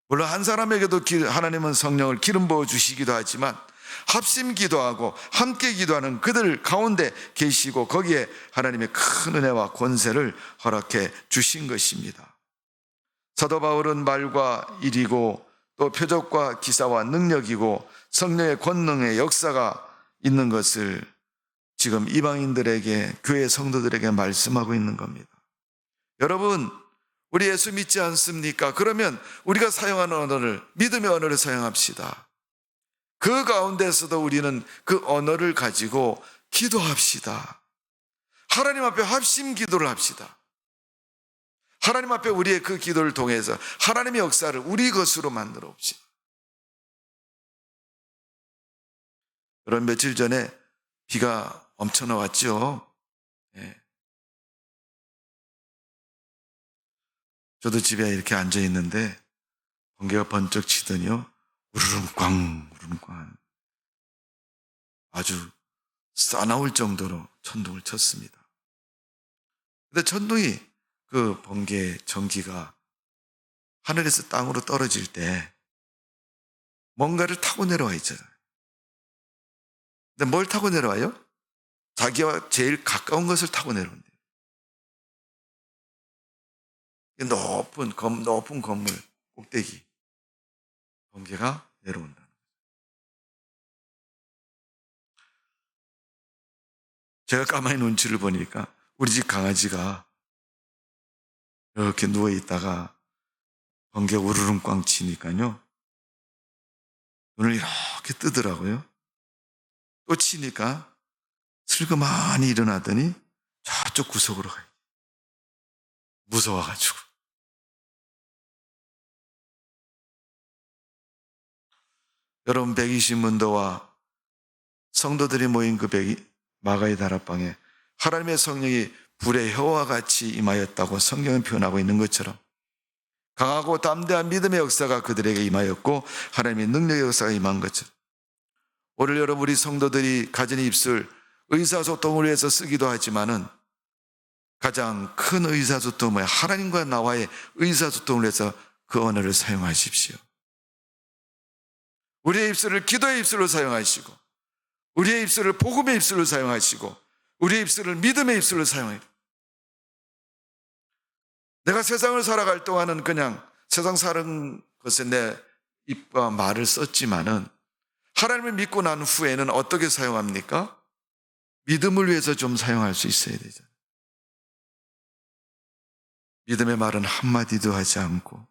물론 한 사람에게도 하나님은 성령을 기름 부어 주시기도 하지만 합심 기도하고 함께 기도하는 그들 가운데 계시고 거기에 하나님의 큰 은혜와 권세를 허락해 주신 것입니다. 사도 바울은 말과 일이고 또 표적과 기사와 능력이고 성령의 권능의 역사가 있는 것을 지금 이방인들에게, 교회 성도들에게 말씀하고 있는 겁니다. 여러분, 우리 예수 믿지 않습니까? 그러면 우리가 사용하는 언어를, 믿음의 언어를 사용합시다. 그 가운데서도 우리는 그 언어를 가지고 기도합시다. 하나님 앞에 합심 기도를 합시다. 하나님 앞에 우리의 그 기도를 통해서 하나님의 역사를 우리 것으로 만들어 봅시다. 그런 며칠 전에 비가 엄청 왔죠. 예. 저도 집에 이렇게 앉아 있는데 번개가 번쩍 치더니요, 우르릉꽝 우르릉꽝 아주 싸나울 정도로 천둥을 쳤습니다. 근데 천둥이, 그 번개 전기가 하늘에서 땅으로 떨어질 때 뭔가를 타고 내려와 있잖아요. 근데 뭘 타고 내려와요? 자기와 제일 가까운 것을 타고 내려온대요. 높은 건물 꼭대기 번개가 내려온다. 제가 가만히 눈치를 보니까 우리 집 강아지가 이렇게 누워 있다가 번개 우르릉 꽝 치니까요, 눈을 이렇게 뜨더라고요. 또 치니까 슬그머니 일어나더니 저쪽 구석으로 가요. 무서워가지고. 여러분, 120문도와 성도들이 모인 그 마가의 다락방에 하나님의 성령이 불의 혀와 같이 임하였다고 성경은 표현하고 있는 것처럼 강하고 담대한 믿음의 역사가 그들에게 임하였고 하나님의 능력의 역사가 임한 것처럼 오늘 여러분, 우리 성도들이 가진 입술, 의사소통을 위해서 쓰기도 하지만은 가장 큰 의사소통은 하나님과 나와의 의사소통을 위해서 그 언어를 사용하십시오. 우리의 입술을 기도의 입술로 사용하시고, 우리의 입술을 복음의 입술로 사용하시고, 우리의 입술을 믿음의 입술로 사용해요. 내가 세상을 살아갈 동안은 그냥 세상 사는 것에 내 입과 말을 썼지만은 하나님을 믿고 난 후에는 어떻게 사용합니까? 믿음을 위해서 좀 사용할 수 있어야 되죠. 믿음의 말은 한마디도 하지 않고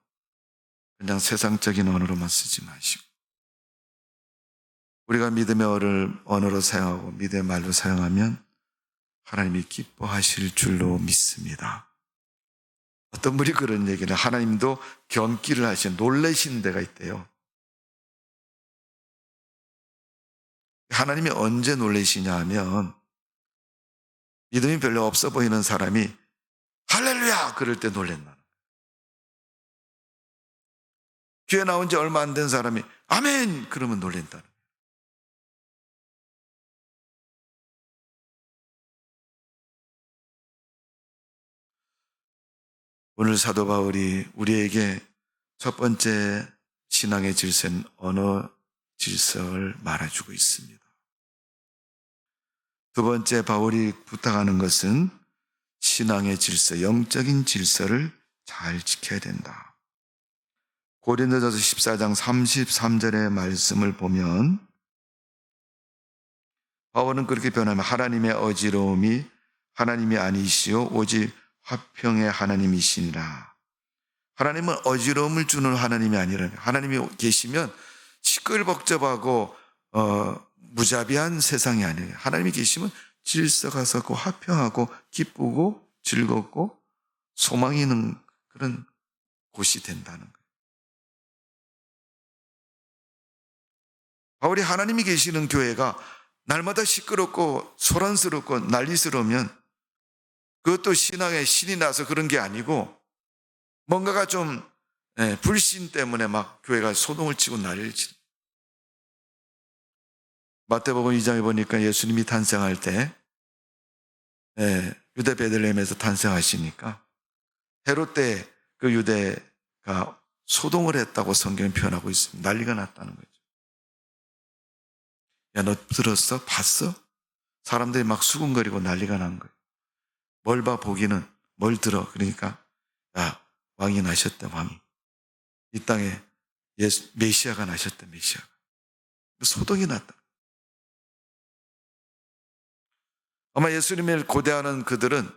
그냥 세상적인 언어로만 쓰지 마시고, 우리가 믿음의 언어로 사용하고 믿음의 말로 사용하면 하나님이 기뻐하실 줄로 믿습니다. 어떤 분이 그런 얘기는, 하나님도 경기를 하시는, 놀라시는 데가 있대요. 하나님이 언제 놀라시냐 하면 믿음이 별로 없어 보이는 사람이 할렐루야 그럴 때 놀란다. 교회 나온 지 얼마 안 된 사람이 아멘 그러면 놀란다. 오늘 사도 바울이 우리에게 첫 번째 신앙의 질서는 언어 질서를 말해주고 있습니다. 두 번째 바울이 부탁하는 것은 신앙의 질서, 영적인 질서를 잘 지켜야 된다. 고린도전서 14장 33절의 말씀을 보면 바울은 그렇게 변하면 하나님의 어지러움이 하나님이 아니시오 오직 화평의 하나님이시니라. 하나님은 어지러움을 주는 하나님이 아니라 하나님이 계시면 시끌벅적하고 무자비한 세상이 아니에요. 하나님이 계시면 질서가 섰고 화평하고 기쁘고 즐겁고 소망이 있는 그런 곳이 된다는 거예요. 바울이 하나님이 계시는 교회가 날마다 시끄럽고 소란스럽고 난리스러우면 그것도 신앙에 신이 나서 그런 게 아니고 뭔가가 좀 불신 때문에 막 교회가 소동을 치고 난리를 치는. 마태복음 2장에 보니까 예수님이 탄생할 때 유대 베들레헴에서 탄생하시니까 헤롯 때 그 유대가 소동을 했다고 성경이 표현하고 있습니다. 난리가 났다는 거죠. 야, 너 들었어? 봤어? 사람들이 막 수군거리고 난리가 난 거예요. 뭘 봐 보기는 뭘 들어. 그러니까 야, 왕이 나셨대. 왕이 이 땅에 메시아가 나셨대. 메시아가. 소동이 났다. 아마 예수님을 고대하는 그들은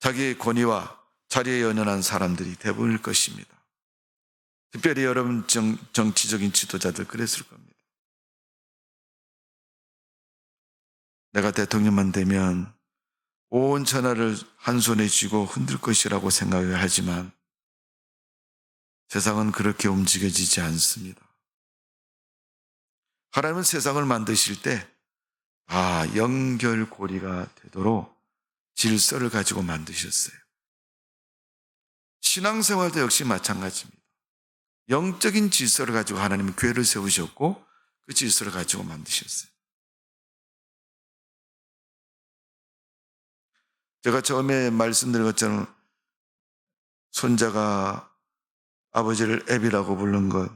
자기의 권위와 자리에 연연한 사람들이 대부분일 것입니다. 특별히 여러분 정치적인 지도자들 그랬을 겁니다. 내가 대통령만 되면 온 천하를 한 손에 쥐고 흔들 것이라고 생각을 하지만 세상은 그렇게 움직여지지 않습니다. 하나님은 세상을 만드실 때 연결고리가 되도록 질서를 가지고 만드셨어요. 신앙생활도 역시 마찬가지입니다. 영적인 질서를 가지고 하나님은 교회를 세우셨고 그 질서를 가지고 만드셨어요. 제가 처음에 말씀드린 것처럼 손자가 아버지를 애비라고 부른 것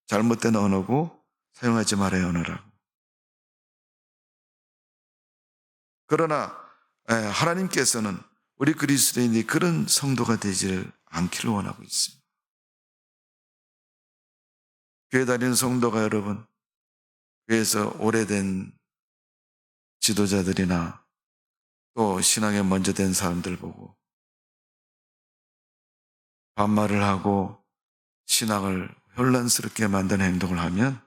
잘못된 언어고 사용하지 말아야 언어라고. 그러나 하나님께서는 우리 그리스도인이 그런 성도가 되지를 않기를 원하고 있습니다. 교회 다니는 성도가 여러분, 교회에서 오래된 지도자들이나 또 신앙에 먼저 된 사람들 보고 반말을 하고 신앙을 혼란스럽게 만드는 행동을 하면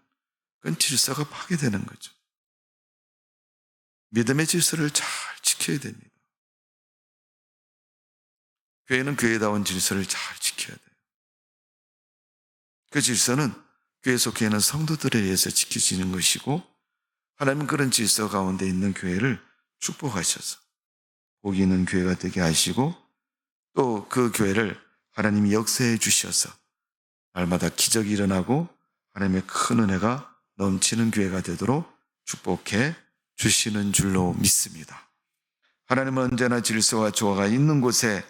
그건 질서가 파괴되는 거죠. 믿음의 질서를 잘 지켜야 됩니다. 교회는 교회다운 질서를 잘 지켜야 돼요. 그 질서는 교회 속에 있는 성도들에 의해서 지켜지는 것이고 하나님은 그런 질서 가운데 있는 교회를 축복하셔서 복이 있는 교회가 되게 하시고 또 그 교회를 하나님이 역사해 주셔서 날마다 기적이 일어나고 하나님의 큰 은혜가 넘치는 교회가 되도록 축복해 주시는 줄로 믿습니다. 하나님은 언제나 질서와 조화가 있는 곳에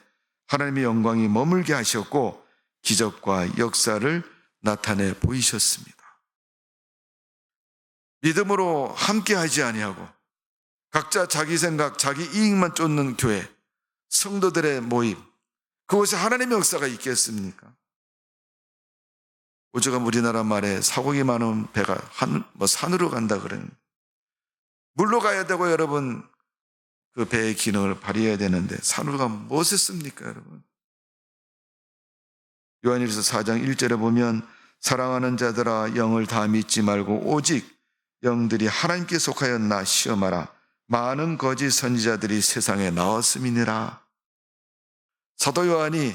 하나님의 영광이 머물게 하셨고 기적과 역사를 나타내 보이셨습니다. 믿음으로 함께하지 아니하고 각자 자기 생각, 자기 이익만 쫓는 교회, 성도들의 모임, 그곳에 하나님의 역사가 있겠습니까? 오죽하면 우리나라 말에 사고기 많은 배가 산으로 간다 그러는데 물로 가야 되고 여러분 그 배의 기능을 발휘해야 되는데 산으로 가면 무엇을 씁니까 여러분? 요한일서 4장 1절에 보면 사랑하는 자들아 영을 다 믿지 말고 오직 영들이 하나님께 속하였나 시험하라. 많은 거짓 선지자들이 세상에 나왔음이니라. 사도 요한이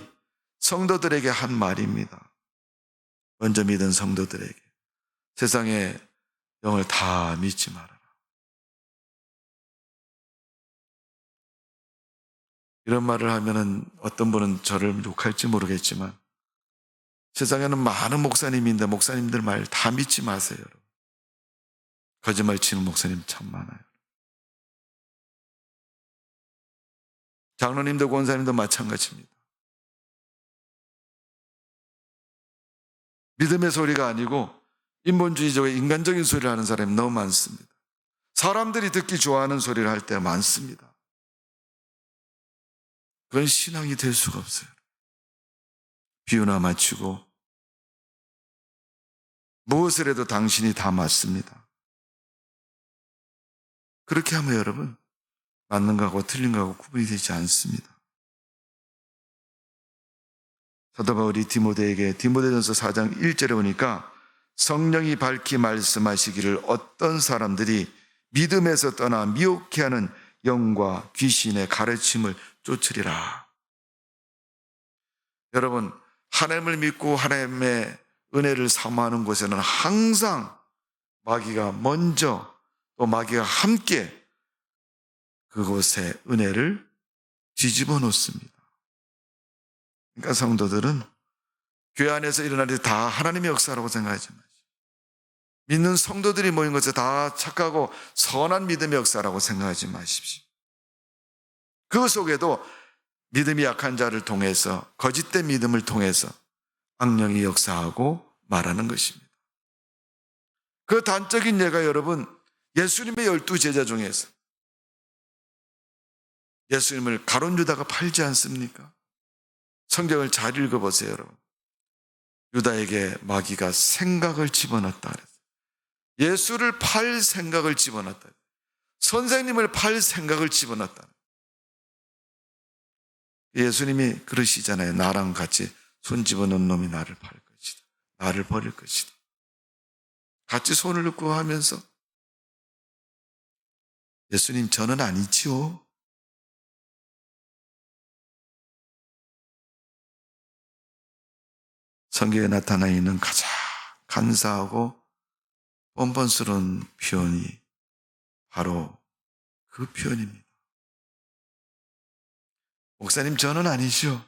성도들에게 한 말입니다. 먼저 믿은 성도들에게 세상에 영을 다 믿지 말아라. 이런 말을 하면은 어떤 분은 저를 욕할지 모르겠지만 세상에는 많은 목사님인데 목사님들 말 다 믿지 마세요. 거짓말 치는 목사님 참 많아요. 장로님도 권사님도 마찬가지입니다. 믿음의 소리가 아니고 인본주의적인 인간적인 소리를 하는 사람이 너무 많습니다. 사람들이 듣기 좋아하는 소리를 할 때 많습니다. 그건 신앙이 될 수가 없어요. 비유나 맞추고 무엇을 해도 당신이 다 맞습니다. 그렇게 하면 여러분, 맞는 거하고 틀린 거하고 구분이 되지 않습니다. 사도 바울이 디모데전서 4장 1절에 보니까 성령이 밝히 말씀하시기를 어떤 사람들이 믿음에서 떠나 미혹해 하는 영과 귀신의 가르침을 쫓으리라. 여러분, 하나님을 믿고 하나님의 은혜를 사모하는 곳에는 항상 마귀가 먼저 또 마귀가 함께 그곳에 은혜를 뒤집어 놓습니다. 그러니까 성도들은 교회 안에서 일어날 일 다 하나님의 역사라고 생각하지 마시고, 믿는 성도들이 모인 것에 다 착하고 선한 믿음의 역사라고 생각하지 마십시오. 그 속에도 믿음이 약한 자를 통해서, 거짓된 믿음을 통해서 악령이 역사하고 말하는 것입니다. 그 단적인 예가 여러분, 예수님의 12제자 중에서 예수님을 가룟 유다가 팔지 않습니까? 성경을 잘 읽어보세요, 여러분. 유다에게 마귀가 생각을 집어넣었다 그랬어요. 예수를 팔 생각을 집어넣었다. 선생님을 팔 생각을 집어넣었다. 예수님이 그러시잖아요. 나랑 같이 손 집어넣은 놈이 나를 팔 것이다. 나를 버릴 것이다. 같이 손을 넣고 하면서 예수님 저는 아니지요. 성경에 나타나 있는 가장 간사하고 뻔뻔스러운 표현이 바로 그 표현입니다. 목사님 저는 아니죠.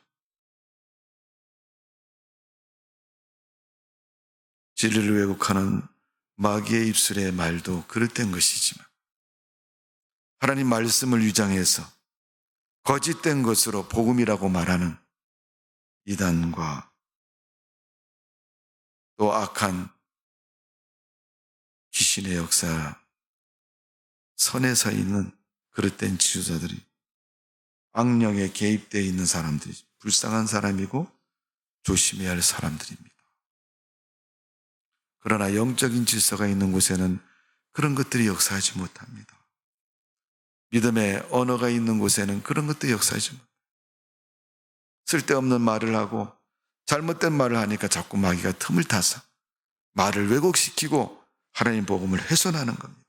진리를 왜곡하는 마귀의 입술의 말도 그릇된 것이지만 하나님 말씀을 위장해서 거짓된 것으로 복음이라고 말하는 이단과 또 악한 귀신의 역사 선에 서 있는 그릇된 지도자들이 악령에 개입되어 있는 사람들이 불쌍한 사람이고 조심해야 할 사람들입니다. 그러나 영적인 질서가 있는 곳에는 그런 것들이 역사하지 못합니다. 믿음의 언어가 있는 곳에는 그런 것들이 역사하지 못합니다. 쓸데없는 말을 하고 잘못된 말을 하니까 자꾸 마귀가 틈을 타서 말을 왜곡시키고 하나님 복음을 훼손하는 겁니다.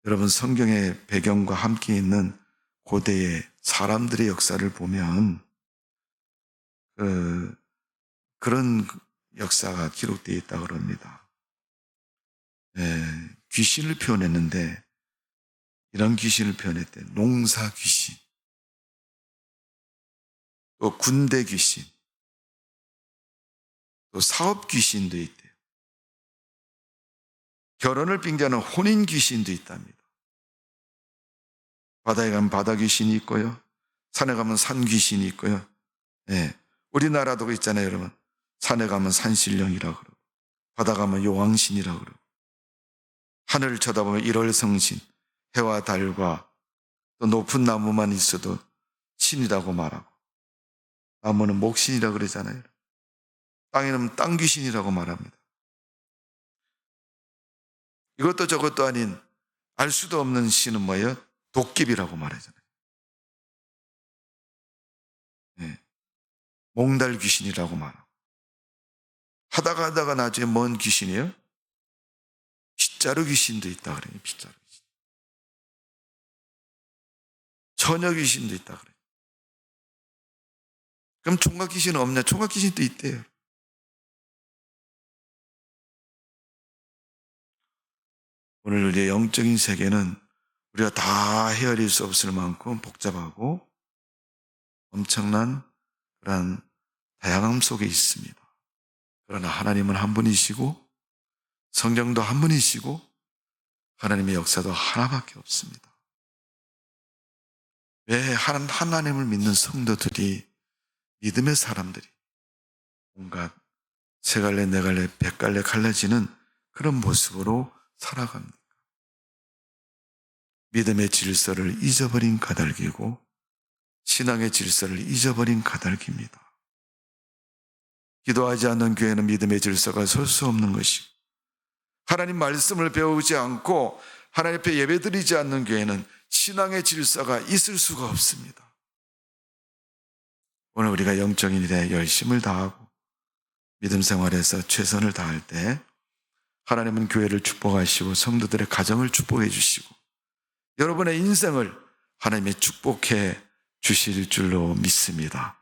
여러분, 성경의 배경과 함께 있는 고대의 사람들의 역사를 보면 그런 역사가 기록되어 있다고 합니다. 귀신을 표현했는데 이런 귀신을 표현했대요. 농사 귀신, 또 군대 귀신, 또 사업 귀신도 있대요. 결혼을 빙자하는 혼인 귀신도 있답니다. 바다에 가면 바다 귀신이 있고요. 산에 가면 산 귀신이 있고요. 우리나라도 있잖아요, 여러분. 산에 가면 산신령이라고 그러고, 바다 가면 용왕신이라고 그러고, 하늘을 쳐다보면 일월성신, 해와 달과 또 높은 나무만 있어도 신이라고 말하고, 나무는 목신이라고 그러잖아요. 땅에는 땅 귀신이라고 말합니다. 이것도 저것도 아닌 알 수도 없는 신은 뭐예요? 도깨비라고 말하잖아요. 몽달 귀신이라고 말하고, 하다가 나중에 뭔 귀신이에요? 빗자루 귀신도 있다 그래요. 빗자루 귀신. 처녀 귀신도 있다 그래요. 그럼 총각 귀신은 없냐? 총각 귀신도 있대요. 오늘 우리의 영적인 세계는 우리가 다 헤아릴 수 없을 만큼 복잡하고 엄청난 그런 다양함 속에 있습니다. 그러나 하나님은 한 분이시고 성경도 한 분이시고 하나님의 역사도 하나밖에 없습니다. 왜 하나님을 믿는 성도들이, 믿음의 사람들이 온갖 세 갈래, 네 갈래, 백 갈래 갈라지는 그런 모습으로 살아갑니까? 믿음의 질서를 잊어버린 까닭이고 신앙의 질서를 잊어버린 까닭입니다. 기도하지 않는 교회는 믿음의 질서가 설 수 없는 것이고, 하나님 말씀을 배우지 않고 하나님 앞에 예배드리지 않는 교회는 신앙의 질서가 있을 수가 없습니다. 오늘 우리가 영적인 일에 열심을 다하고 믿음 생활에서 최선을 다할 때 하나님은 교회를 축복하시고 성도들의 가정을 축복해 주시고 여러분의 인생을 하나님이 축복해 주실 줄로 믿습니다.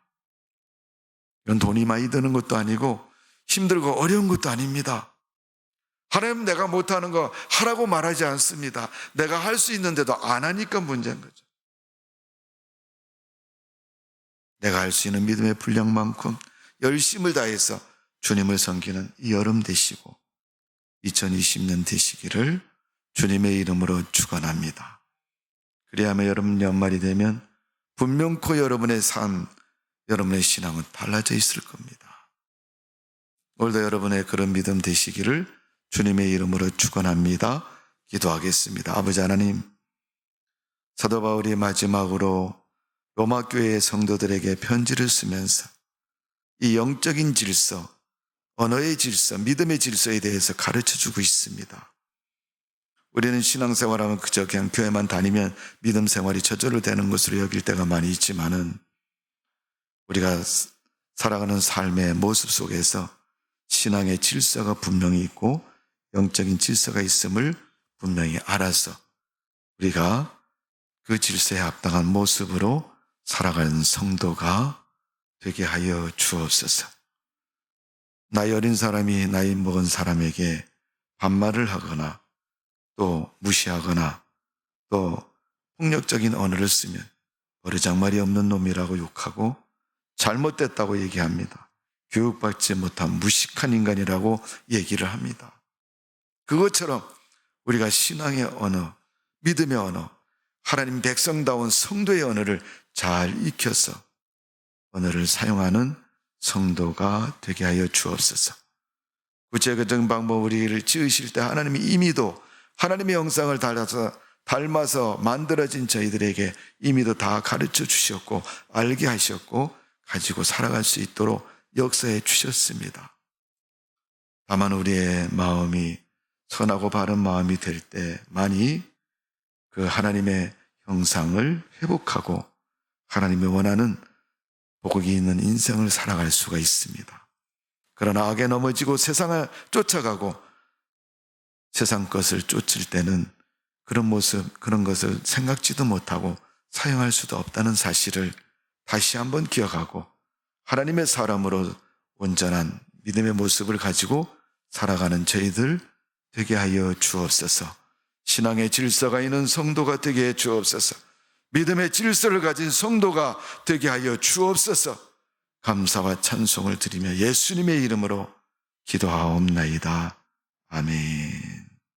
이건 돈이 많이 드는 것도 아니고 힘들고 어려운 것도 아닙니다. 하나님 내가 못하는 거 하라고 말하지 않습니다. 내가 할 수 있는데도 안 하니까 문제인 거죠. 내가 할 수 있는 믿음의 분량만큼 열심을 다해서 주님을 섬기는 이 여름 되시고 2020년 되시기를 주님의 이름으로 축원합니다. 그리하면 여러분 연말이 되면 분명코 여러분의 삶, 여러분의 신앙은 달라져 있을 겁니다. 오늘도 여러분의 그런 믿음 되시기를 주님의 이름으로 축원합니다. 기도하겠습니다. 아버지 하나님, 사도 바울이 마지막으로 로마 교회의 성도들에게 편지를 쓰면서 이 영적인 질서, 언어의 질서, 믿음의 질서에 대해서 가르쳐주고 있습니다. 우리는 신앙생활하면 그저 그냥 교회만 다니면 믿음 생활이 저절로 되는 것으로 여길 때가 많이 있지만은 우리가 살아가는 삶의 모습 속에서 신앙의 질서가 분명히 있고 영적인 질서가 있음을 분명히 알아서 우리가 그 질서에 합당한 모습으로 살아가는 성도가 되게 하여 주옵소서. 나이 어린 사람이 나이 먹은 사람에게 반말을 하거나 또 무시하거나 또 폭력적인 언어를 쓰면 버르장말이 없는 놈이라고 욕하고 잘못됐다고 얘기합니다. 교육받지 못한 무식한 인간이라고 얘기를 합니다. 그것처럼 우리가 신앙의 언어, 믿음의 언어, 하나님 백성다운 성도의 언어를 잘 익혀서 언어를 사용하는 성도가 되게 하여 주옵소서. 구체적인 방법 우리를 지으실 때 하나님이 이미도 하나님의 형상을 닮아서 만들어진 저희들에게 이미도 다 가르쳐 주셨고 알게 하셨고 가지고 살아갈 수 있도록 역사해 주셨습니다. 다만 우리의 마음이 선하고 바른 마음이 될 때만이 그 하나님의 형상을 회복하고 하나님이 원하는 복이 있는 인생을 살아갈 수가 있습니다. 그러나 악에 넘어지고 세상을 쫓아가고 세상 것을 쫓을 때는 그런 모습, 그런 것을 생각지도 못하고 사용할 수도 없다는 사실을 다시 한번 기억하고 하나님의 사람으로 온전한 믿음의 모습을 가지고 살아가는 저희들 되게 하여 주옵소서. 신앙의 질서가 있는 성도가 되게 해 주옵소서. 믿음의 질서를 가진 성도가 되게 하여 주옵소서. 감사와 찬송을 드리며 예수님의 이름으로 기도하옵나이다. 아멘.